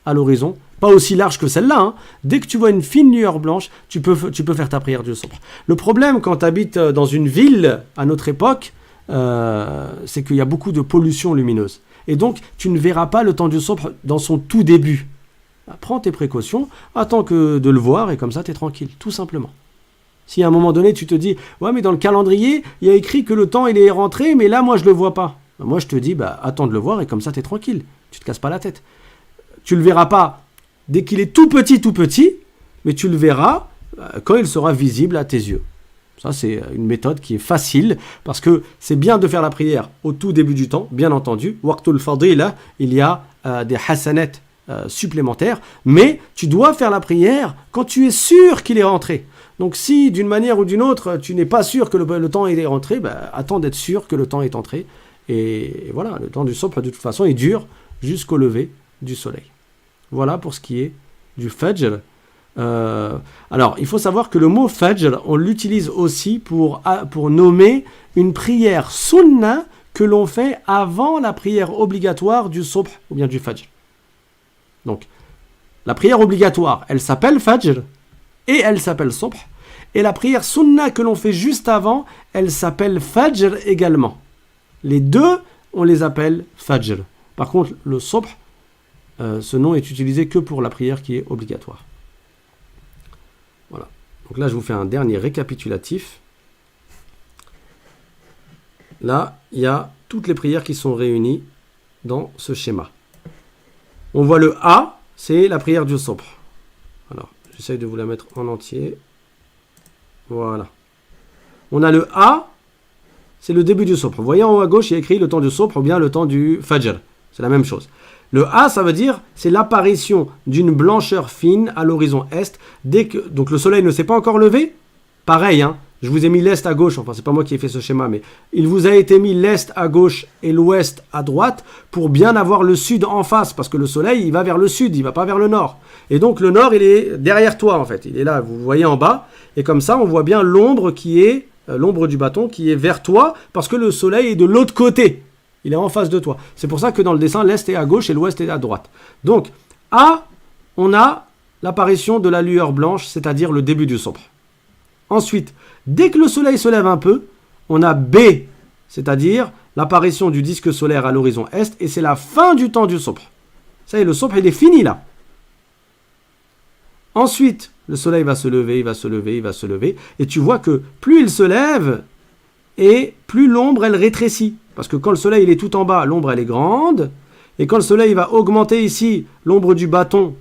à l'horizon, pas aussi large que celle-là, hein, dès que tu vois une fine lueur blanche, tu peux faire ta prière du subh. Le problème, quand tu habites dans une ville, à notre époque, c'est qu'il y a beaucoup de pollution lumineuse. Et donc, tu ne verras pas le temps du subh dans son tout début. Prends tes précautions, attends que de le voir, et comme ça, tu es tranquille, tout simplement. Si à un moment donné, tu te dis, ouais, mais dans le calendrier, il y a écrit que le temps, il est rentré, mais là, moi, je le vois pas. Moi, je te dis, attends de le voir et comme ça, tu es tranquille. Tu te casses pas la tête. Tu le verras pas dès qu'il est tout petit, mais tu le verras quand il sera visible à tes yeux. Ça, c'est une méthode qui est facile parce que c'est bien de faire la prière au tout début du temps, bien entendu. Waqtul fadila, il y a des hasanat supplémentaires, mais tu dois faire la prière quand tu es sûr qu'il est rentré. Donc si d'une manière ou d'une autre, tu n'es pas sûr que le temps est rentré, attends d'être sûr que le temps est entré. Et voilà, le temps du subh, de toute façon, il dure jusqu'au lever du soleil. Voilà pour ce qui est du fajr. Alors, il faut savoir que le mot fajr, on l'utilise aussi pour nommer une prière sunna que l'on fait avant la prière obligatoire du subh ou bien du fajr. Donc, la prière obligatoire, elle s'appelle fajr et elle s'appelle subh. Et la prière sunna que l'on fait juste avant, elle s'appelle fajr également. Les deux, on les appelle fajr. Par contre, le subh, ce nom est utilisé que pour la prière qui est obligatoire. Voilà. Donc là, je vous fais un dernier récapitulatif. Là, il y a toutes les prières qui sont réunies dans ce schéma. On voit le A, c'est la prière du subh. Alors, j'essaye de vous la mettre en entier. Voilà. On a le A, c'est le début du subh. Vous voyez en haut à gauche, il y a écrit le temps du subh ou bien le temps du fajr. C'est la même chose. Le A, ça veut dire, c'est l'apparition d'une blancheur fine à l'horizon est. Donc le soleil ne s'est pas encore levé. Pareil, hein, je vous ai mis l'est à gauche. Enfin, c'est pas moi qui ai fait ce schéma, mais il vous a été mis l'est à gauche et l'ouest à droite pour bien avoir le sud en face. Parce que le soleil, il va vers le sud, il va pas vers le nord. Et donc le nord, il est derrière toi, en fait. Il est là, vous le voyez en bas. Et comme ça, on voit bien l'ombre l'ombre du bâton qui est vers toi parce que le soleil est de l'autre côté. Il est en face de toi. C'est pour ça que dans le dessin, l'est est à gauche et l'ouest est à droite. Donc, A, on a l'apparition de la lueur blanche, c'est-à-dire le début du subh. Ensuite, dès que le soleil se lève un peu, on a B, c'est-à-dire l'apparition du disque solaire à l'horizon est, et c'est la fin du temps du subh. Ça y est, le subh, il est fini là. Ensuite, le soleil va se lever, il va se lever, il va se lever, et tu vois que plus il se lève, et plus l'ombre, elle rétrécit. Parce que quand le soleil il est tout en bas, l'ombre elle est grande. Et quand le soleil va augmenter ici, l'ombre du bâton,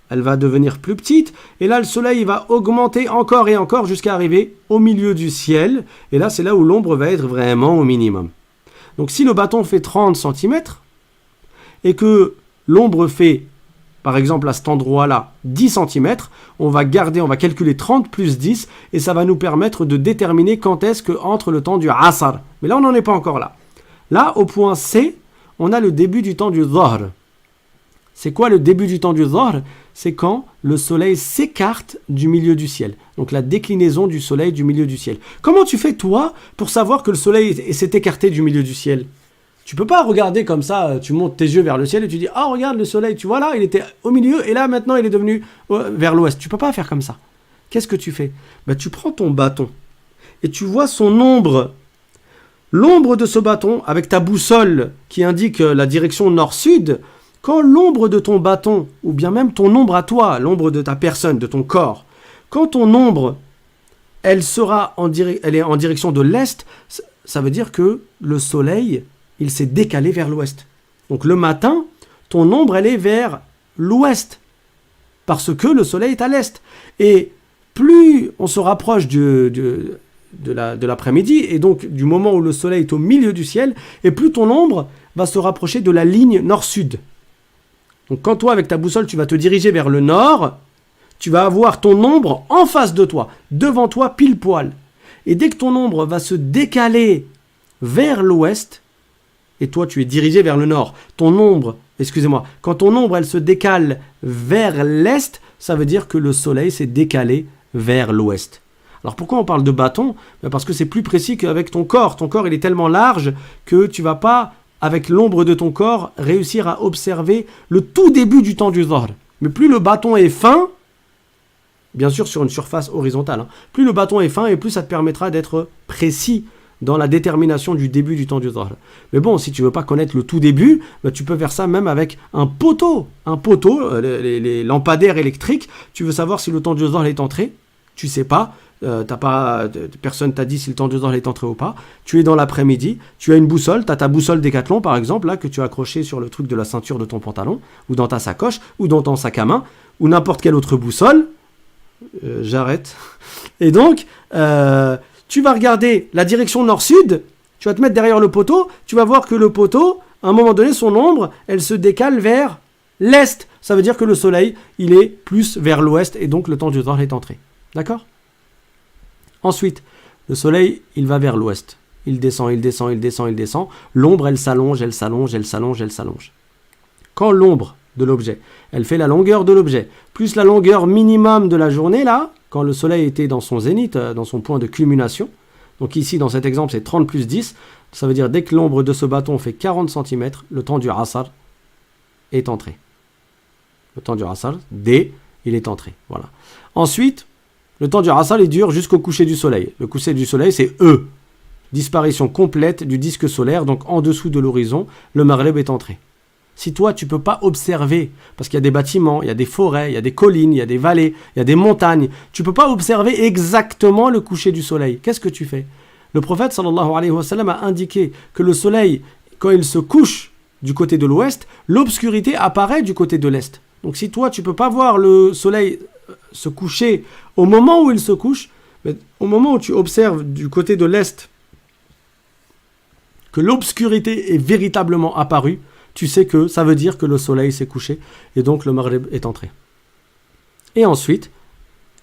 elle va devenir plus petite. Et là, le soleil va augmenter encore et encore jusqu'à arriver au milieu du ciel. Et là, c'est là où l'ombre va être vraiment au minimum. Donc si le bâton fait 30 cm et que l'ombre fait, par exemple à cet endroit-là, 10 cm, on va calculer 30 plus 10 et ça va nous permettre de déterminer quand est-ce que entre le temps du asr. Mais là, on n'en est pas encore là. Là, au point C, on a le début du temps du dhahr. C'est quoi le début du temps du dhahr? C'est quand le soleil s'écarte du milieu du ciel. Donc la déclinaison du soleil du milieu du ciel. Comment tu fais, toi, pour savoir que le soleil s'est écarté du milieu du ciel? Tu peux pas regarder comme ça, tu montes tes yeux vers le ciel et tu dis « Ah, regarde le soleil, tu vois là, il était au milieu et là, maintenant, il est devenu vers l'ouest. » Tu peux pas faire comme ça. Qu'est-ce que tu fais? Tu prends ton bâton et tu vois son ombre. L'ombre de ce bâton, avec ta boussole qui indique la direction nord-sud, quand l'ombre de ton bâton, ou bien même ton ombre à toi, l'ombre de ta personne, de ton corps, quand ton ombre, elle est en direction de l'est, ça veut dire que le soleil, il s'est décalé vers l'ouest. Donc le matin, ton ombre, elle est vers l'ouest, parce que le soleil est à l'est. Et plus on se rapproche de l'après-midi, et donc du moment où le soleil est au milieu du ciel, et plus ton ombre va se rapprocher de la ligne nord-sud. Donc quand toi, avec ta boussole, tu vas te diriger vers le nord, tu vas avoir ton ombre en face de toi, devant toi, pile poil. Et dès que ton ombre va se décaler vers l'ouest, et toi, tu es dirigé vers le nord, quand ton ombre, elle se décale vers l'est, ça veut dire que le soleil s'est décalé vers l'ouest. Alors pourquoi on parle de bâton? Parce que c'est plus précis qu'avec ton corps. Ton corps, il est tellement large que tu ne vas pas, avec l'ombre de ton corps, réussir à observer le tout début du temps du dhahr. Mais plus le bâton est fin, bien sûr sur une surface horizontale, plus le bâton est fin et plus ça te permettra d'être précis dans la détermination du début du temps du dhahr. Mais bon, si tu ne veux pas connaître le tout début, tu peux faire ça même avec un poteau. Un poteau, les lampadaires électriques, tu veux savoir si le temps du dhahr est entré, tu ne sais pas. personne t'a dit si le temps du Dhuhr est entré ou pas. Tu es dans l'après-midi, tu as une boussole, tu as ta boussole Décathlon par exemple, là, que tu as accrochée sur le truc de la ceinture de ton pantalon, ou dans ta sacoche, ou dans ton sac à main, ou n'importe quelle autre boussole. J'arrête. Et donc, tu vas regarder la direction nord-sud, tu vas te mettre derrière le poteau, tu vas voir que le poteau, à un moment donné, son ombre, elle se décale vers l'est. Ça veut dire que le soleil, il est plus vers l'ouest, et donc le temps du Dhuhr est entré. D'accord ? Ensuite, le soleil, il va vers l'ouest. Il descend, il descend, il descend, il descend. L'ombre, elle s'allonge, elle s'allonge, elle s'allonge, elle s'allonge. Quand l'ombre de l'objet, elle fait la longueur de l'objet, plus la longueur minimum de la journée, là, quand le soleil était dans son zénith, dans son point de culmination, donc ici, dans cet exemple, c'est 30 plus 10, ça veut dire dès que l'ombre de ce bâton fait 40 cm, le temps du Asr est entré. Le temps du Asr, D, il est entré. Voilà. Ensuite, le temps du Asr, il dure jusqu'au coucher du soleil. Le coucher du soleil, c'est E. Disparition complète du disque solaire, donc en dessous de l'horizon, le Maghreb est entré. Si toi, tu ne peux pas observer, parce qu'il y a des bâtiments, il y a des forêts, il y a des collines, il y a des vallées, il y a des montagnes, tu ne peux pas observer exactement le coucher du soleil. Qu'est-ce que tu fais ? Le prophète, sallallahu alayhi wa sallam, a indiqué que le soleil, quand il se couche du côté de l'ouest, l'obscurité apparaît du côté de l'est. Donc si toi, tu ne peux pas voir le soleil se coucher au moment où il se couche, mais au moment où tu observes du côté de l'est que l'obscurité est véritablement apparue, tu sais que ça veut dire que le soleil s'est couché et donc le Maghreb est entré. Et ensuite,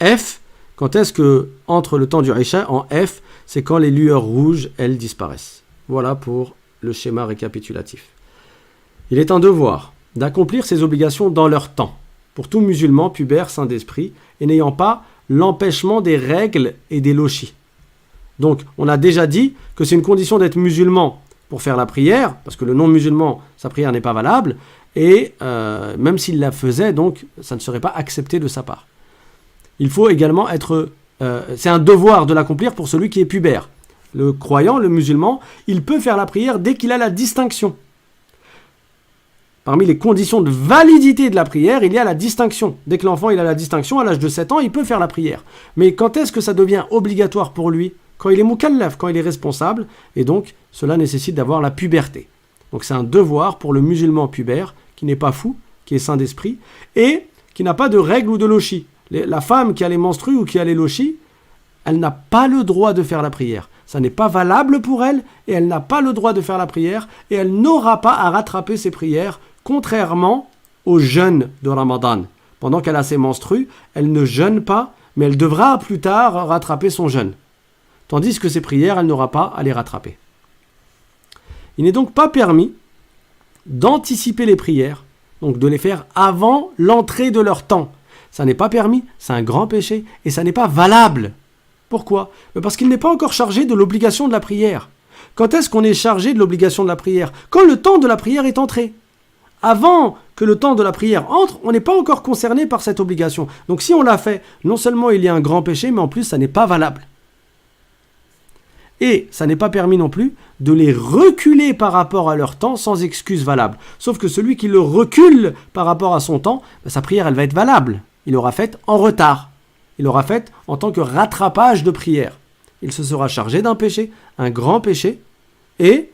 F, quand est-ce que entre le temps du Isha, en F, c'est quand les lueurs rouges, elles disparaissent. Voilà pour le schéma récapitulatif. Il est un devoir d'accomplir ses obligations dans leur temps, pour tout musulman pubère saint d'esprit et n'ayant pas l'empêchement des règles et des lochis. Donc, on a déjà dit que c'est une condition d'être musulman pour faire la prière, parce que le non-musulman, sa prière n'est pas valable, et même s'il la faisait, donc, ça ne serait pas accepté de sa part. Il faut également être... c'est un devoir de l'accomplir pour celui qui est pubère. Le croyant, le musulman, il peut faire la prière dès qu'il a la distinction. Parmi les conditions de validité de la prière, il y a la distinction. Dès que l'enfant il a la distinction, à l'âge de 7 ans, il peut faire la prière. Mais quand est-ce que ça devient obligatoire pour lui ? Quand il est mukallaf, quand il est responsable, et donc cela nécessite d'avoir la puberté. Donc c'est un devoir pour le musulman pubère, qui n'est pas fou, qui est saint d'esprit, et qui n'a pas de règles ou de lochis. La femme qui a les menstrues ou qui a les lochis, elle n'a pas le droit de faire la prière. Ça n'est pas valable pour elle, et elle n'a pas le droit de faire la prière, et elle n'aura pas à rattraper ses prières, contrairement au jeûne de Ramadan. Pendant qu'elle a ses menstrues, elle ne jeûne pas, mais elle devra plus tard rattraper son jeûne. Tandis que ses prières, elle n'aura pas à les rattraper. Il n'est donc pas permis d'anticiper les prières, donc de les faire avant l'entrée de leur temps. Ça n'est pas permis, c'est un grand péché, et ça n'est pas valable. Pourquoi ? Parce qu'il n'est pas encore chargé de l'obligation de la prière. Quand est-ce qu'on est chargé de l'obligation de la prière ? Quand le temps de la prière est entré. Avant que le temps de la prière entre, on n'est pas encore concerné par cette obligation. Donc si on l'a fait, non seulement il y a un grand péché, mais en plus ça n'est pas valable. Et ça n'est pas permis non plus de les reculer par rapport à leur temps sans excuse valable. Sauf que celui qui le recule par rapport à son temps, sa prière elle va être valable. Il l'aura faite en retard. Il l'aura faite en tant que rattrapage de prière. Il se sera chargé d'un péché, un grand péché, mais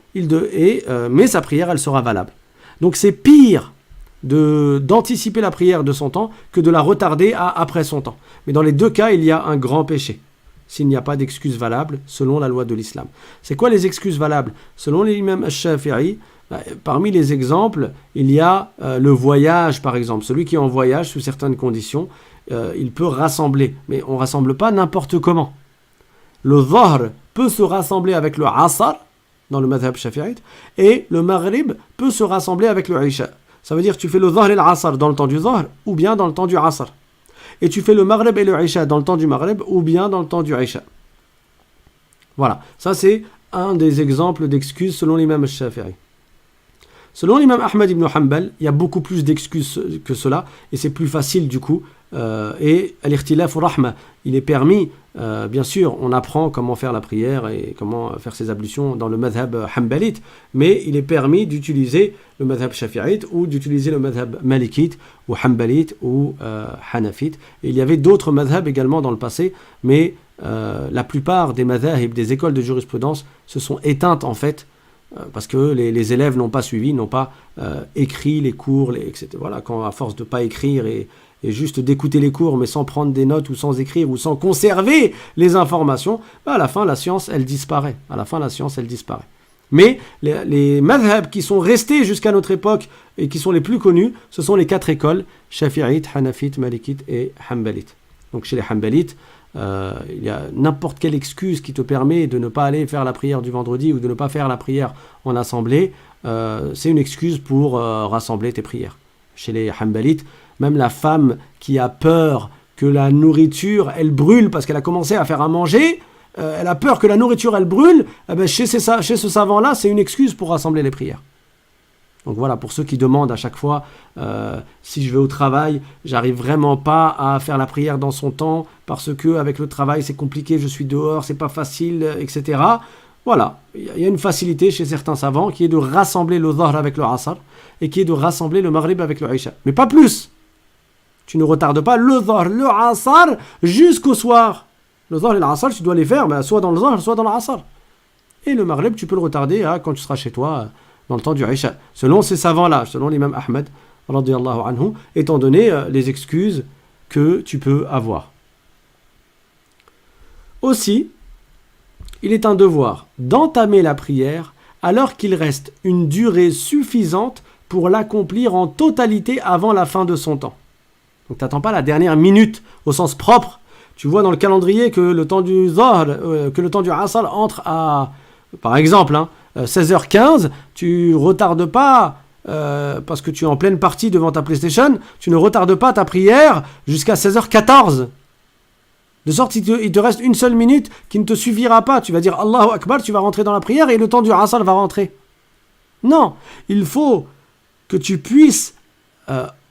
sa prière elle sera valable. Donc c'est pire d'anticiper la prière de son temps que de la retarder après son temps. Mais dans les deux cas, il y a un grand péché. S'il n'y a pas d'excuses valables selon la loi de l'islam. C'est quoi les excuses valables ? Selon l'imam al-Shafi'i, parmi les exemples, il y a le voyage par exemple. Celui qui est en voyage sous certaines conditions, il peut rassembler. Mais on ne rassemble pas n'importe comment. Le Dhuhr peut se rassembler avec le Asr, dans le madhab shafi'ite, et le Maghrib peut se rassembler avec le Isha. Ça veut dire que tu fais le Dhuhr et l'Asr dans le temps du Dhuhr, ou bien dans le temps du Asr. Et tu fais le Maghrib et le Isha dans le temps du Maghrib, ou bien dans le temps du Isha. Voilà, ça c'est un des exemples d'excuses selon l'imam al-Shafi'i. Selon l'imam Ahmad ibn Hanbal, il y a beaucoup plus d'excuses que cela, et c'est plus facile du coup. Et al-ikhtilaf rahma, il est permis, bien sûr, on apprend comment faire la prière et comment faire ses ablutions dans le madhab hanbalite, mais il est permis d'utiliser le madhab shafi'ite ou d'utiliser le madhab malikite ou hanbalite ou hanafite. Et il y avait d'autres madhabs également dans le passé, mais la plupart des madhahib, des écoles de jurisprudence, se sont éteintes en fait, parce que les élèves n'ont pas suivi, n'ont pas écrit les cours, etc. Voilà, quand à force de ne pas écrire et juste d'écouter les cours, mais sans prendre des notes ou sans écrire ou sans conserver les informations, à la fin, la science, elle disparaît. Mais les madhhabs qui sont restés jusqu'à notre époque et qui sont les plus connus, ce sont les 4 écoles, Shafi'ite, Hanafite, Malikite et Hanbalite. Donc chez les Hanbalites, il y a n'importe quelle excuse qui te permet de ne pas aller faire la prière du vendredi ou de ne pas faire la prière en assemblée, c'est une excuse pour rassembler tes prières. Chez les Hanbalites, même la femme qui a peur que la nourriture, elle brûle parce qu'elle a commencé à faire à manger, elle a peur que la nourriture, elle brûle, chez ce savant-là, c'est une excuse pour rassembler les prières. Donc voilà, pour ceux qui demandent à chaque fois, si je vais au travail, j'arrive vraiment pas à faire la prière dans son temps, parce que avec le travail, c'est compliqué, je suis dehors, c'est pas facile, etc. Voilà, il y a une facilité chez certains savants qui est de rassembler le Dhahr avec le Asr, et qui est de rassembler le Maghrib avec le Isha. Mais pas plus. Tu ne retardes pas le Dhahr, le Asr, jusqu'au soir. Le Dhahr et l'Asr, tu dois les faire soit dans le Dhahr, soit dans l'Asr. Et le Maghrib, tu peux le retarder quand tu seras chez toi, dans le temps du Isha. Selon ces savants-là, selon l'imam Ahmed, radiyallahu anhu, étant donné les excuses que tu peux avoir. Aussi, il est un devoir d'entamer la prière alors qu'il reste une durée suffisante pour l'accomplir en totalité avant la fin de son temps. Donc tu n'attends pas la dernière minute au sens propre. Tu vois dans le calendrier que le temps du Dhahr, que le temps du Asr entre à, par exemple, 16h15, tu retardes pas, parce que tu es en pleine partie devant ta PlayStation, tu ne retardes pas ta prière jusqu'à 16h14. De sorte qu'il te reste une seule minute qui ne te suffira pas. Tu vas dire Allahu Akbar, tu vas rentrer dans la prière et le temps du Asr va rentrer. Non, il faut que tu puisses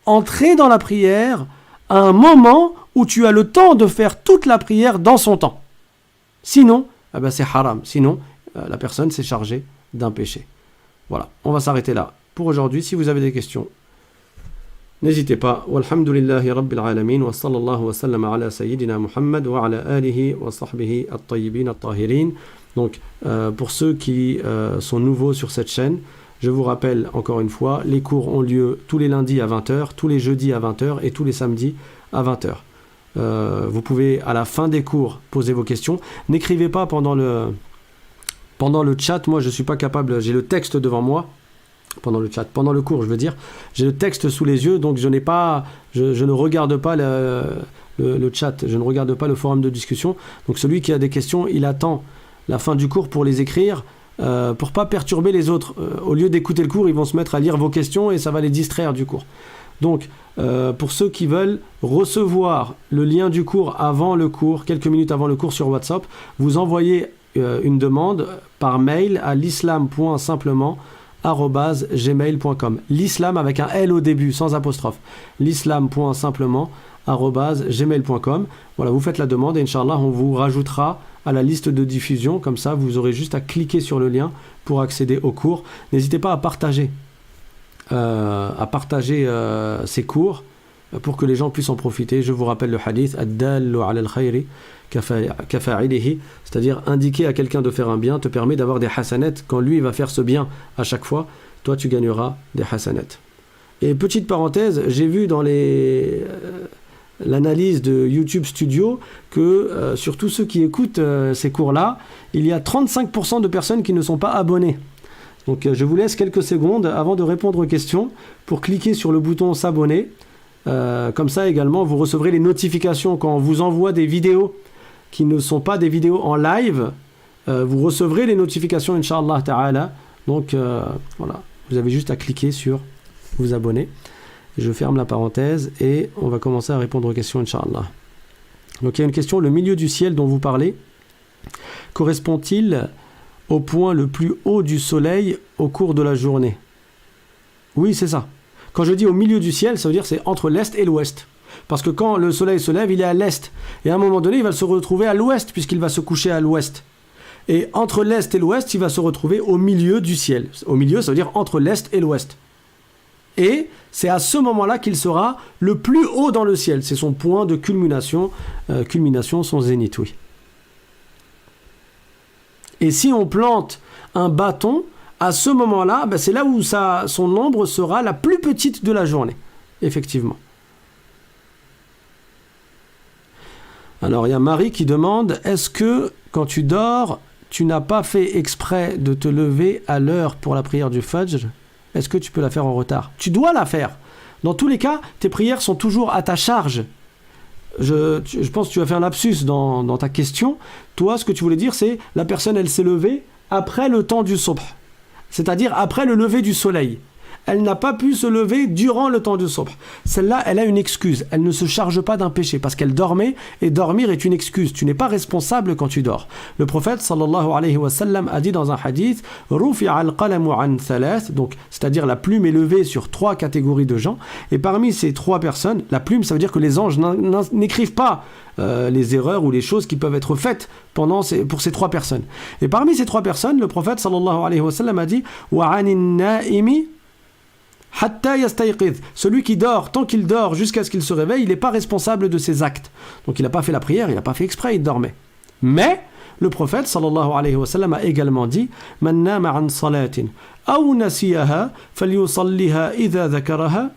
entrer dans la prière à un moment où tu as le temps de faire toute la prière dans son temps. Sinon, c'est haram. Sinon, la personne s'est chargée d'un péché. Voilà, on va s'arrêter là pour aujourd'hui. Si vous avez des questions, n'hésitez pas. Walhamdulillahi rabbil alamin wa sallallahu wa sallam ala sayyidina Muhammad wa ala alihi wa sahbihi at-tayyibin at-tahirin. Donc, pour ceux qui sont nouveaux sur cette chaîne, je vous rappelle encore une fois, les cours ont lieu tous les lundis à 20h, tous les jeudis à 20h et tous les samedis à 20h. Vous pouvez à la fin des cours poser vos questions. N'écrivez pas pendant le chat. Moi je suis pas capable, j'ai le texte devant moi pendant le cours je veux dire, j'ai le texte sous les yeux, donc je ne regarde pas le chat, je ne regarde pas le forum de discussion. Donc celui qui a des questions, il attend la fin du cours pour les écrire, pour pas perturber les autres. Au lieu d'écouter le cours, ils vont se mettre à lire vos questions et ça va les distraire du cours. Donc, pour ceux qui veulent recevoir le lien du cours avant le cours, quelques minutes avant le cours sur WhatsApp, vous envoyez une demande par mail à l'islam.simplement@gmail.com. L'islam avec un L au début, sans apostrophe. l'islam.simplement@gmail.com. Voilà, vous faites la demande et Inch'Allah, on vous rajoutera à la liste de diffusion. Comme ça, vous aurez juste à cliquer sur le lien pour accéder au cours. N'hésitez pas à partager ces cours pour que les gens puissent en profiter. Je vous rappelle le hadith ad-dallu 'ala al-khayri kafa'ilihi, c'est-à-dire indiquer à quelqu'un de faire un bien te permet d'avoir des hasanats. Quand lui va faire ce bien à chaque fois, toi tu gagneras des hasanats. Et petite parenthèse, j'ai vu dans l'analyse de YouTube Studio que sur tous ceux qui écoutent ces cours-là, il y a 35% de personnes qui ne sont pas abonnées. Donc je vous laisse quelques secondes avant de répondre aux questions pour cliquer sur le bouton s'abonner. Comme ça également, vous recevrez les notifications quand on vous envoie des vidéos qui ne sont pas des vidéos en live. Vous recevrez les notifications, Inch'Allah Ta'ala. Donc voilà, vous avez juste à cliquer sur vous abonner. Je ferme la parenthèse et on va commencer à répondre aux questions, Inch'Allah. Donc il y a une question, le milieu du ciel dont vous parlez, correspond-il au point le plus haut du soleil au cours de la journée? Oui, c'est ça. Quand je dis au milieu du ciel, ça veut dire c'est entre l'est et l'ouest. Parce que quand le soleil se lève, il est à l'est. Et à un moment donné, il va se retrouver à l'ouest, puisqu'il va se coucher à l'ouest. Et entre l'est et l'ouest, il va se retrouver au milieu du ciel. Au milieu, ça veut dire entre l'est et l'ouest. Et c'est à ce moment-là qu'il sera le plus haut dans le ciel. C'est son point de culmination, son zénith, oui. Et si on plante un bâton, à ce moment-là, c'est là où son ombre sera la plus petite de la journée. Effectivement. Alors, il y a Marie qui demande, est-ce que quand tu dors, tu n'as pas fait exprès de te lever à l'heure pour la prière du Fajr? Est-ce que tu peux la faire en retard? Tu dois la faire. Dans tous les cas, tes prières sont toujours à ta charge. Je pense que tu as fait un lapsus dans ta question. Toi, ce que tu voulais dire, c'est la personne, elle s'est levée après le temps du subh, c'est-à-dire après le lever du soleil. Elle n'a pas pu se lever durant le temps du subh. Celle-là, elle a une excuse. Elle ne se charge pas d'un péché parce qu'elle dormait, et dormir est une excuse. Tu n'es pas responsable quand tu dors. Le prophète sallallahu alayhi wa sallam a dit dans un hadith, Rufi'a al-qalamu an thalath, donc c'est-à-dire la plume est levée sur 3 catégories de gens, et parmi ces 3 personnes, la plume, ça veut dire que les anges n'écrivent pas les erreurs ou les choses qui peuvent être faites pour ces 3 personnes. Et parmi ces 3 personnes, le prophète sallallahu alayhi wa sallam a dit, wa anin naimi hatta yastayqiz. Celui qui dort, tant qu'il dort jusqu'à ce qu'il se réveille, il n'est pas responsable de ses actes. Donc il n'a pas fait la prière, il n'a pas fait exprès, il dormait. Mais le prophète sallallahu alayhi wa sallam a également dit, man nama an salatin aw nasiyaha falyusalliha idha dhakaraha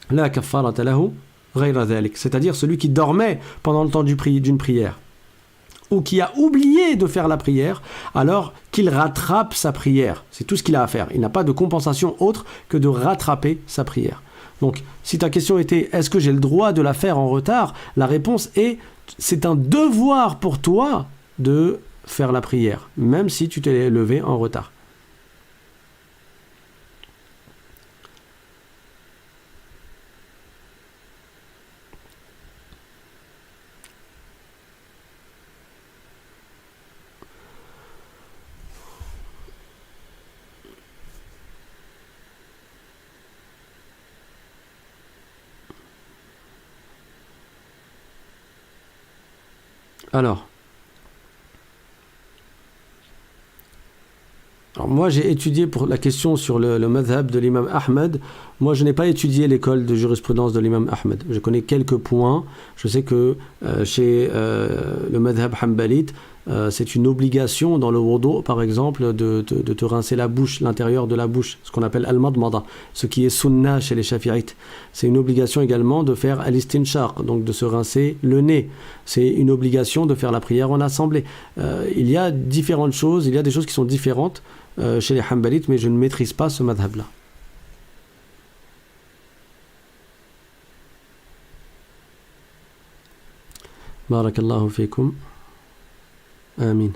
la kaffarata lahu ghayra dhalik. C'est-à-dire celui qui dormait pendant le temps d'une prière, ou qui a oublié de faire la prière, alors qu'il rattrape sa prière. C'est tout ce qu'il a à faire. Il n'a pas de compensation autre que de rattraper sa prière. Donc, si ta question était « Est-ce que j'ai le droit de la faire en retard ?», la réponse est « C'est un devoir pour toi de faire la prière, même si tu t'es levé en retard. » Alors moi j'ai étudié pour la question sur le madhab de l'imam Ahmed. Moi je n'ai pas étudié l'école de jurisprudence de l'imam Ahmed. Je connais quelques points. Je sais que chez le madhab hanbalite, c'est une obligation dans le wudu, par exemple, de te rincer la bouche, l'intérieur de la bouche, ce qu'on appelle al-madmada, ce qui est sunnah chez les shafi'ites. C'est une obligation également de faire al-istinshaq, donc de se rincer le nez. C'est une obligation de faire la prière en assemblée. Il y a différentes choses, il y a des choses qui sont différentes chez les hanbalites, mais je ne maîtrise pas ce madhab-là. Barakallahu fikum. Amin.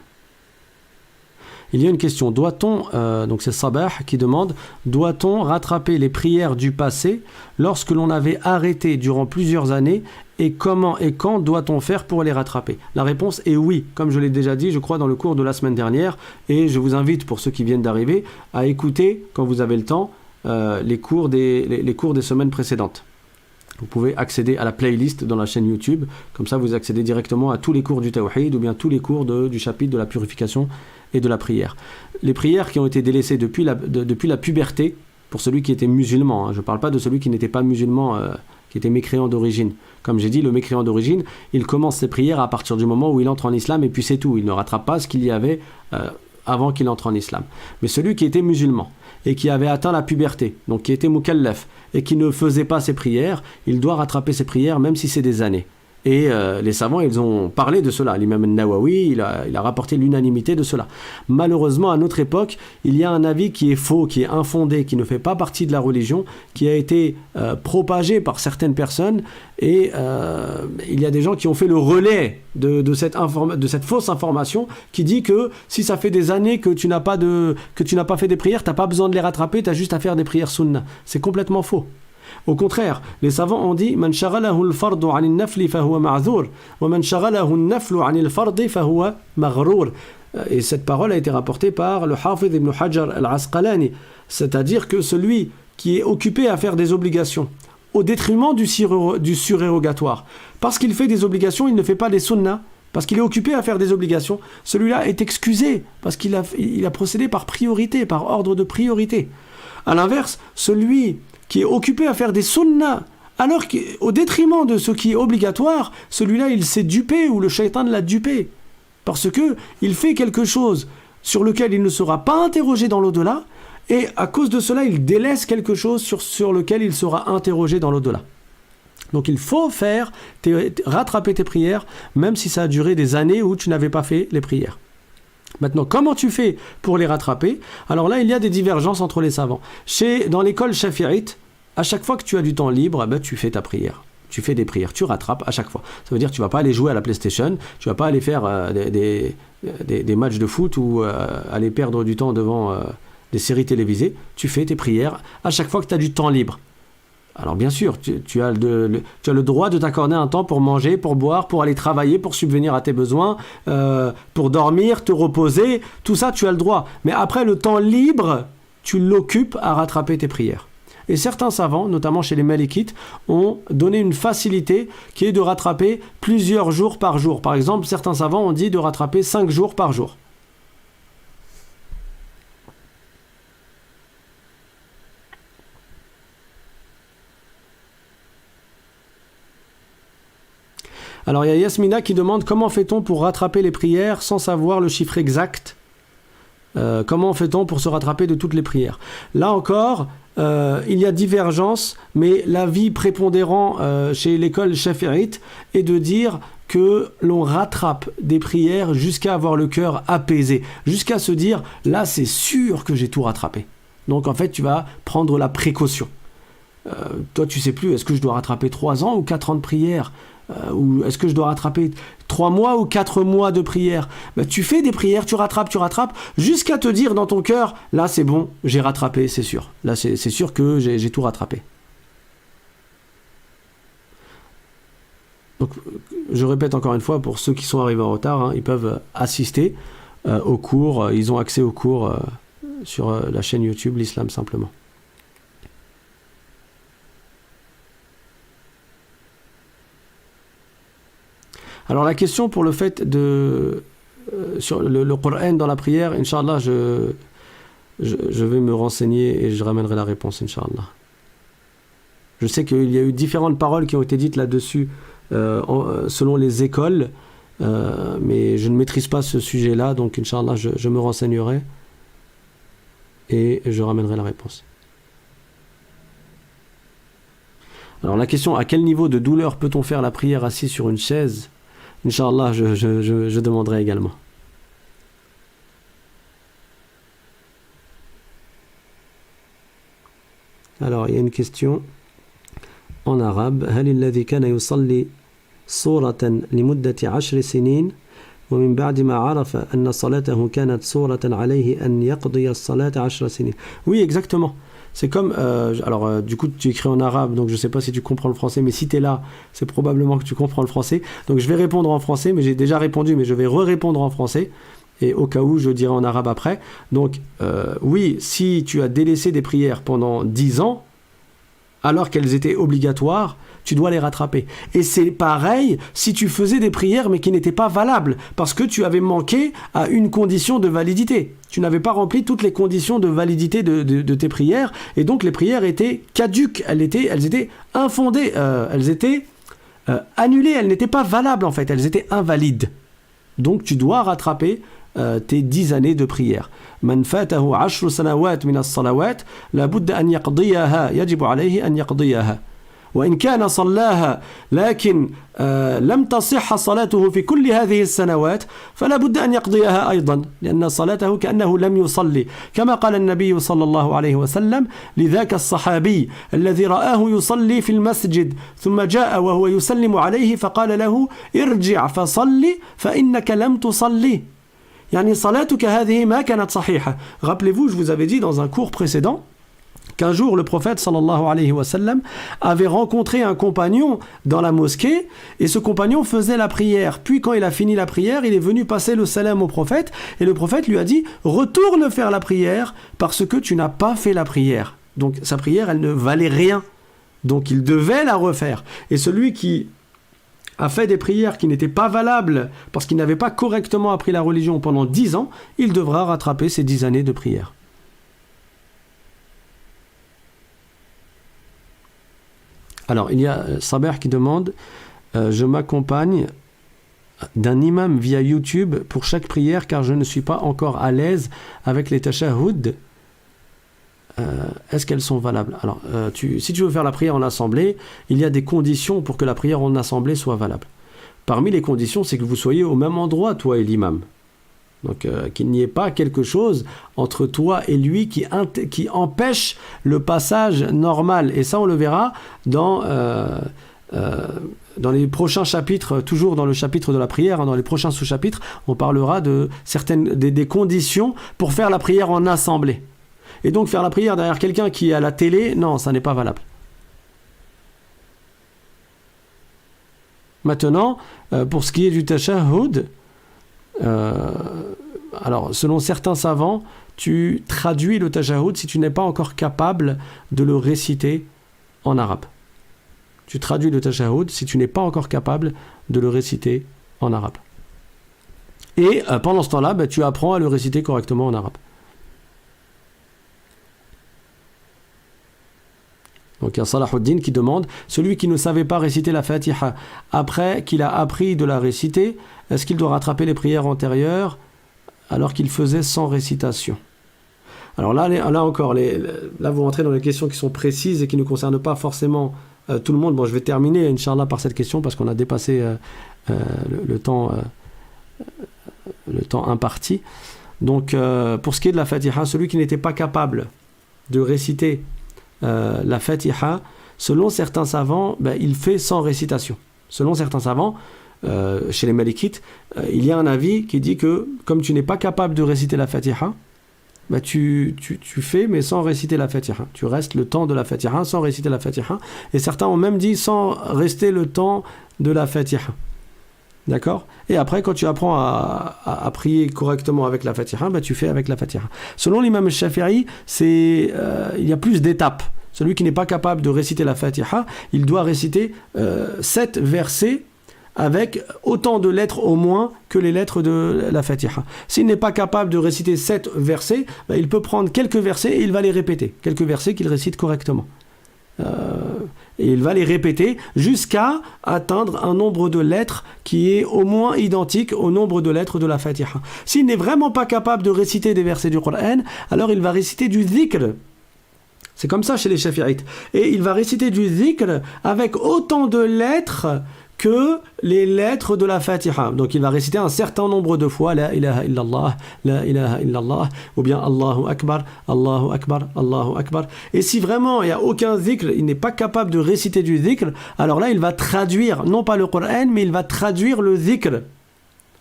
Il y a une question, doit-on, donc c'est Sabah qui demande, doit-on rattraper les prières du passé lorsque l'on avait arrêté durant plusieurs années, et comment et quand doit-on faire pour les rattraper? La réponse est oui, comme je l'ai déjà dit, je crois, dans le cours de la semaine dernière, et je vous invite, pour ceux qui viennent d'arriver, à écouter, quand vous avez le temps, les cours des semaines précédentes. Vous pouvez accéder à la playlist dans la chaîne YouTube, comme ça vous accédez directement à tous les cours du Tawhid ou bien tous les cours du chapitre de la purification et de la prière. Les prières qui ont été délaissées depuis la puberté, pour celui qui était musulman, je ne parle pas de celui qui n'était pas musulman, qui était mécréant d'origine. Comme j'ai dit, le mécréant d'origine, il commence ses prières à partir du moment où il entre en islam et puis c'est tout. Il ne rattrape pas ce qu'il y avait avant qu'il entre en islam. Mais celui qui était musulman et qui avait atteint la puberté, donc qui était mukallaf, et qui ne faisait pas ses prières, il doit rattraper ses prières même si c'est des années. Et les savants, ils ont parlé de cela. L'imam Nawawi, il a rapporté l'unanimité de cela. Malheureusement, à notre époque, il y a un avis qui est faux, qui est infondé, qui ne fait pas partie de la religion, qui a été propagé par certaines personnes, et il y a des gens qui ont fait le relais de cette fausse information qui dit que si ça fait des années que tu n'as pas fait des prières, tu n'as pas besoin de les rattraper, tu as juste à faire des prières sunnah. C'est complètement faux. Au contraire, les savants ont dit man shaghalahu al-fardu 'an an-nafli fa huwa ma'dhur wa man shaghalahu an-naflu 'an al-fardi fa huwa maghrur. Et cette parole a été rapportée par le Hafiz ibn Hajar al-Asqalani, c'est-à-dire que celui qui est occupé à faire des obligations au détriment du surérogatoire, parce qu'il fait des obligations, il ne fait pas des sunnahs, parce qu'il est occupé à faire des obligations, celui-là est excusé parce qu'il a procédé par priorité, par ordre de priorité. À l'inverse, celui qui est occupé à faire des sunnahs, alors qu'au détriment de ce qui est obligatoire, celui-là il s'est dupé, ou le shaitan l'a dupé, parce que il fait quelque chose sur lequel il ne sera pas interrogé dans l'au-delà, et à cause de cela, il délaisse quelque chose sur lequel il sera interrogé dans l'au-delà. Donc il faut rattraper tes prières, même si ça a duré des années où tu n'avais pas fait les prières. Maintenant, comment tu fais pour les rattraper? Alors là, il y a des divergences entre les savants. Dans l'école shafi'ite, à chaque fois que tu as du temps libre, tu fais ta prière. Tu fais des prières, tu rattrapes à chaque fois. Ça veut dire que tu ne vas pas aller jouer à la PlayStation, tu ne vas pas aller faire des matchs de foot ou aller perdre du temps devant des séries télévisées. Tu fais tes prières à chaque fois que tu as du temps libre. Alors bien sûr, tu as le droit de t'accorder un temps pour manger, pour boire, pour aller travailler, pour subvenir à tes besoins, pour dormir, te reposer, tout ça tu as le droit. Mais après le temps libre, tu l'occupes à rattraper tes prières. Et certains savants, notamment chez les Malikites, ont donné une facilité qui est de rattraper plusieurs jours par jour. Par exemple, certains savants ont dit de rattraper 5 jours par jour. Alors il y a Yasmina qui demande comment fait-on pour rattraper les prières sans savoir le chiffre exact? Comment fait-on pour se rattraper de toutes les prières? Là encore, il y a divergence, mais l'avis prépondérant chez l'école shafi'ite est de dire que l'on rattrape des prières jusqu'à avoir le cœur apaisé, jusqu'à se dire là c'est sûr que j'ai tout rattrapé. Donc en fait tu vas prendre la précaution. Toi tu sais plus, est-ce que je dois rattraper 3 ans ou 4 ans de prière? Ou est-ce que je dois rattraper 3 mois ou 4 mois de prière? Tu fais des prières, tu rattrapes, jusqu'à te dire dans ton cœur, là c'est bon, j'ai rattrapé, c'est sûr. Là c'est sûr que j'ai tout rattrapé. Donc je répète encore une fois, pour ceux qui sont arrivés en retard, ils peuvent assister au cours, ils ont accès au cours sur la chaîne YouTube L'Islam Simplement. Alors la question pour le fait sur le Coran dans la prière, Inch'Allah, je vais me renseigner et je ramènerai la réponse, Inch'Allah. Je sais qu'il y a eu différentes paroles qui ont été dites là-dessus selon les écoles, mais je ne maîtrise pas ce sujet-là, donc Inch'Allah, je me renseignerai et je ramènerai la réponse. Alors la question, à quel niveau de douleur peut-on faire la prière assis sur une chaise? Inch'Allah, je demanderai également. Alors, il y a une question en arabe. هل الذي كان يصلي صورة لمدة 10 سنين ومن بعد ما عرف أن صلاته كانت صورة عليه أن يقضي الصلاة 10 سنين. Oui, exactement. C'est comme, du coup tu écris en arabe, donc je ne sais pas si tu comprends le français, mais si tu es là, c'est probablement que tu comprends le français. Donc je vais répondre en français, mais j'ai déjà répondu, mais je vais répondre en français, et au cas où je dirai en arabe après. Donc oui, si tu as délaissé des prières pendant 10 ans, alors qu'elles étaient obligatoires, tu dois les rattraper. Et c'est pareil si tu faisais des prières mais qui n'étaient pas valables, parce que tu avais manqué à une condition de validité. Tu n'avais pas rempli toutes les conditions de validité de tes prières, et donc les prières étaient caduques, elles étaient infondées, elles étaient annulées, elles n'étaient pas valables en fait, elles étaient invalides. Donc tu dois rattraper tes 10 années de prière. من فاته 10 سنوات من الصلوات لابد أن يقضيها يجب عليه أن يقضيها وإن كان صلاها لكن لم تصح صلاته في كل هذه السنوات فلا بد أن يقضيها أيضا لأن صلاته كأنه لم يصلي كما قال النبي صلى الله عليه وسلم لذاك الصحابي الذي رآه يصلي في المسجد ثم جاء وهو يسلم عليه فقال له ارجع فصلي فإنك لم تصلي يعني صلاتك هذه ما كانت صحيحة. Rappelez-vous, je vous avais dit dans un cours précédent qu'un jour le prophète sallallahu alayhi wa sallam avait rencontré un compagnon dans la mosquée, et ce compagnon faisait la prière. Puis quand il a fini la prière, il est venu passer le salam au prophète, et le prophète lui a dit « Retourne faire la prière parce que tu n'as pas fait la prière. » Donc sa prière, elle ne valait rien. Donc il devait la refaire. Et celui qui a fait des prières qui n'étaient pas valables parce qu'il n'avait pas correctement appris la religion pendant 10 ans, il devra rattraper ses 10 années de prière. Alors, il y a Saber qui demande je m'accompagne d'un imam via YouTube pour chaque prière car je ne suis pas encore à l'aise avec les tashahhud. Est-ce qu'elles sont valables? Alors, si tu veux faire la prière en assemblée, il y a des conditions pour que la prière en assemblée soit valable. Parmi les conditions, c'est que vous soyez au même endroit, toi et l'imam. Donc, qu'il n'y ait pas quelque chose entre toi et lui qui empêche le passage normal. Et ça, on le verra dans les prochains chapitres, toujours dans le chapitre de la prière, dans les prochains sous-chapitres, on parlera de des conditions pour faire la prière en assemblée. Et donc, faire la prière derrière quelqu'un qui est à la télé, non, ça n'est pas valable. Maintenant, pour ce qui est du tashahhud, alors, selon certains savants, tu traduis le tashahhud si tu n'es pas encore capable de le réciter en arabe. Tu traduis le tashahhud si tu n'es pas encore capable de le réciter en arabe. Et pendant ce temps-là, tu apprends à le réciter correctement en arabe. Donc il y a Salahuddin qui demande, celui qui ne savait pas réciter la Fatiha après qu'il a appris de la réciter, est-ce qu'il doit rattraper les prières antérieures alors qu'il faisait sans récitation? Alors là encore, là vous rentrez dans les questions qui sont précises et qui ne concernent pas forcément tout le monde. Bon, je vais terminer, Inch'Allah, par cette question parce qu'on a dépassé le temps imparti. Donc pour ce qui est de la Fatiha, celui qui n'était pas capable de réciter la Fatiha, selon certains savants, il fait sans récitation. Selon certains savants, chez les Malikites, il y a un avis qui dit que comme tu n'es pas capable de réciter la Fatiha, tu fais mais sans réciter la Fatiha. Tu restes le temps de la Fatiha sans réciter la Fatiha. Et certains ont même dit sans rester le temps de la Fatiha. D'accord? Et après, quand tu apprends à prier correctement avec la Fatiha, tu fais avec la Fatiha. Selon l'imam Shafi'i, il y a plus d'étapes. Celui qui n'est pas capable de réciter la Fatiha, il doit réciter 7 versets avec autant de lettres au moins que les lettres de la Fatiha. S'il n'est pas capable de réciter 7 versets, il peut prendre quelques versets et il va les répéter. Quelques versets qu'il récite correctement. Et il va les répéter jusqu'à atteindre un nombre de lettres qui est au moins identique au nombre de lettres de la Fatiha. S'il n'est vraiment pas capable de réciter des versets du Coran, alors il va réciter du dhikr. C'est comme ça chez les Shafi'ites. Et il va réciter du dhikr avec autant de lettres que les lettres de la Fatiha. Donc il va réciter un certain nombre de fois La ilaha illallah, La ilaha illallah, ou bien Allahu Akbar, Allahu Akbar, Allahu Akbar. Et si vraiment il n'y a aucun dhikr, il n'est pas capable de réciter du dhikr, alors là il va traduire, non pas le Coran, mais il va traduire le dhikr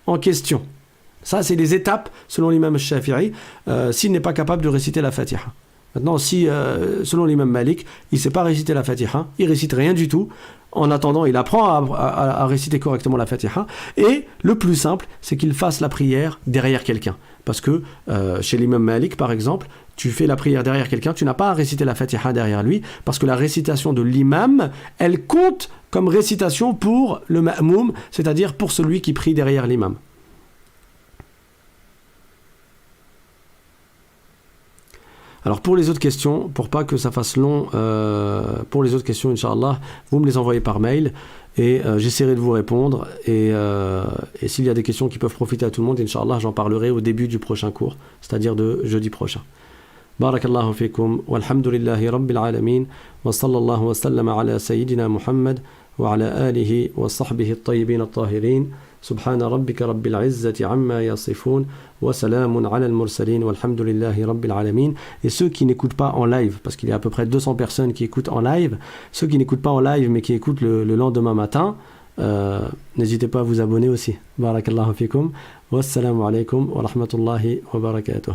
en question. Ça c'est les étapes selon l'imam Shafi'i, s'il n'est pas capable de réciter la Fatiha. Maintenant, si, selon l'imam Malik, il ne sait pas réciter la Fatiha, il ne récite rien du tout, en attendant, il apprend à réciter correctement la Fatiha, et le plus simple, c'est qu'il fasse la prière derrière quelqu'un. Parce que, chez l'imam Malik, par exemple, tu fais la prière derrière quelqu'un, tu n'as pas à réciter la Fatiha derrière lui, parce que la récitation de l'imam, elle compte comme récitation pour le ma'moum, c'est-à-dire pour celui qui prie derrière l'imam. Alors pour les autres questions, pour pas que ça fasse long, pour les autres questions, Inch'Allah, vous me les envoyez par mail et j'essaierai de vous répondre. Et s'il y a des questions qui peuvent profiter à tout le monde, Inch'Allah, j'en parlerai au début du prochain cours, c'est-à-dire de jeudi prochain. Barakallahu fikum, walhamdulillahi rabbil alamin, wa sallallahu wa sallama ala sayyidina Muhammad, wa ala alihi wa sahbihi at-tayyibin at-tahirin. سبحان ربك رب العزة عما يصفون وسلام على المرسلين والحمد لله رب العالمين. Et ceux qui n'écoutent pas en live, parce qu'il y a à peu près 200 personnes qui écoutent en live, ceux qui n'écoutent pas en live mais qui écoutent le lendemain matin, n'hésitez pas à vous abonner aussi. Barakallahu fikum, wassalamu alaikum wa rahmatullahi wa barakatuh.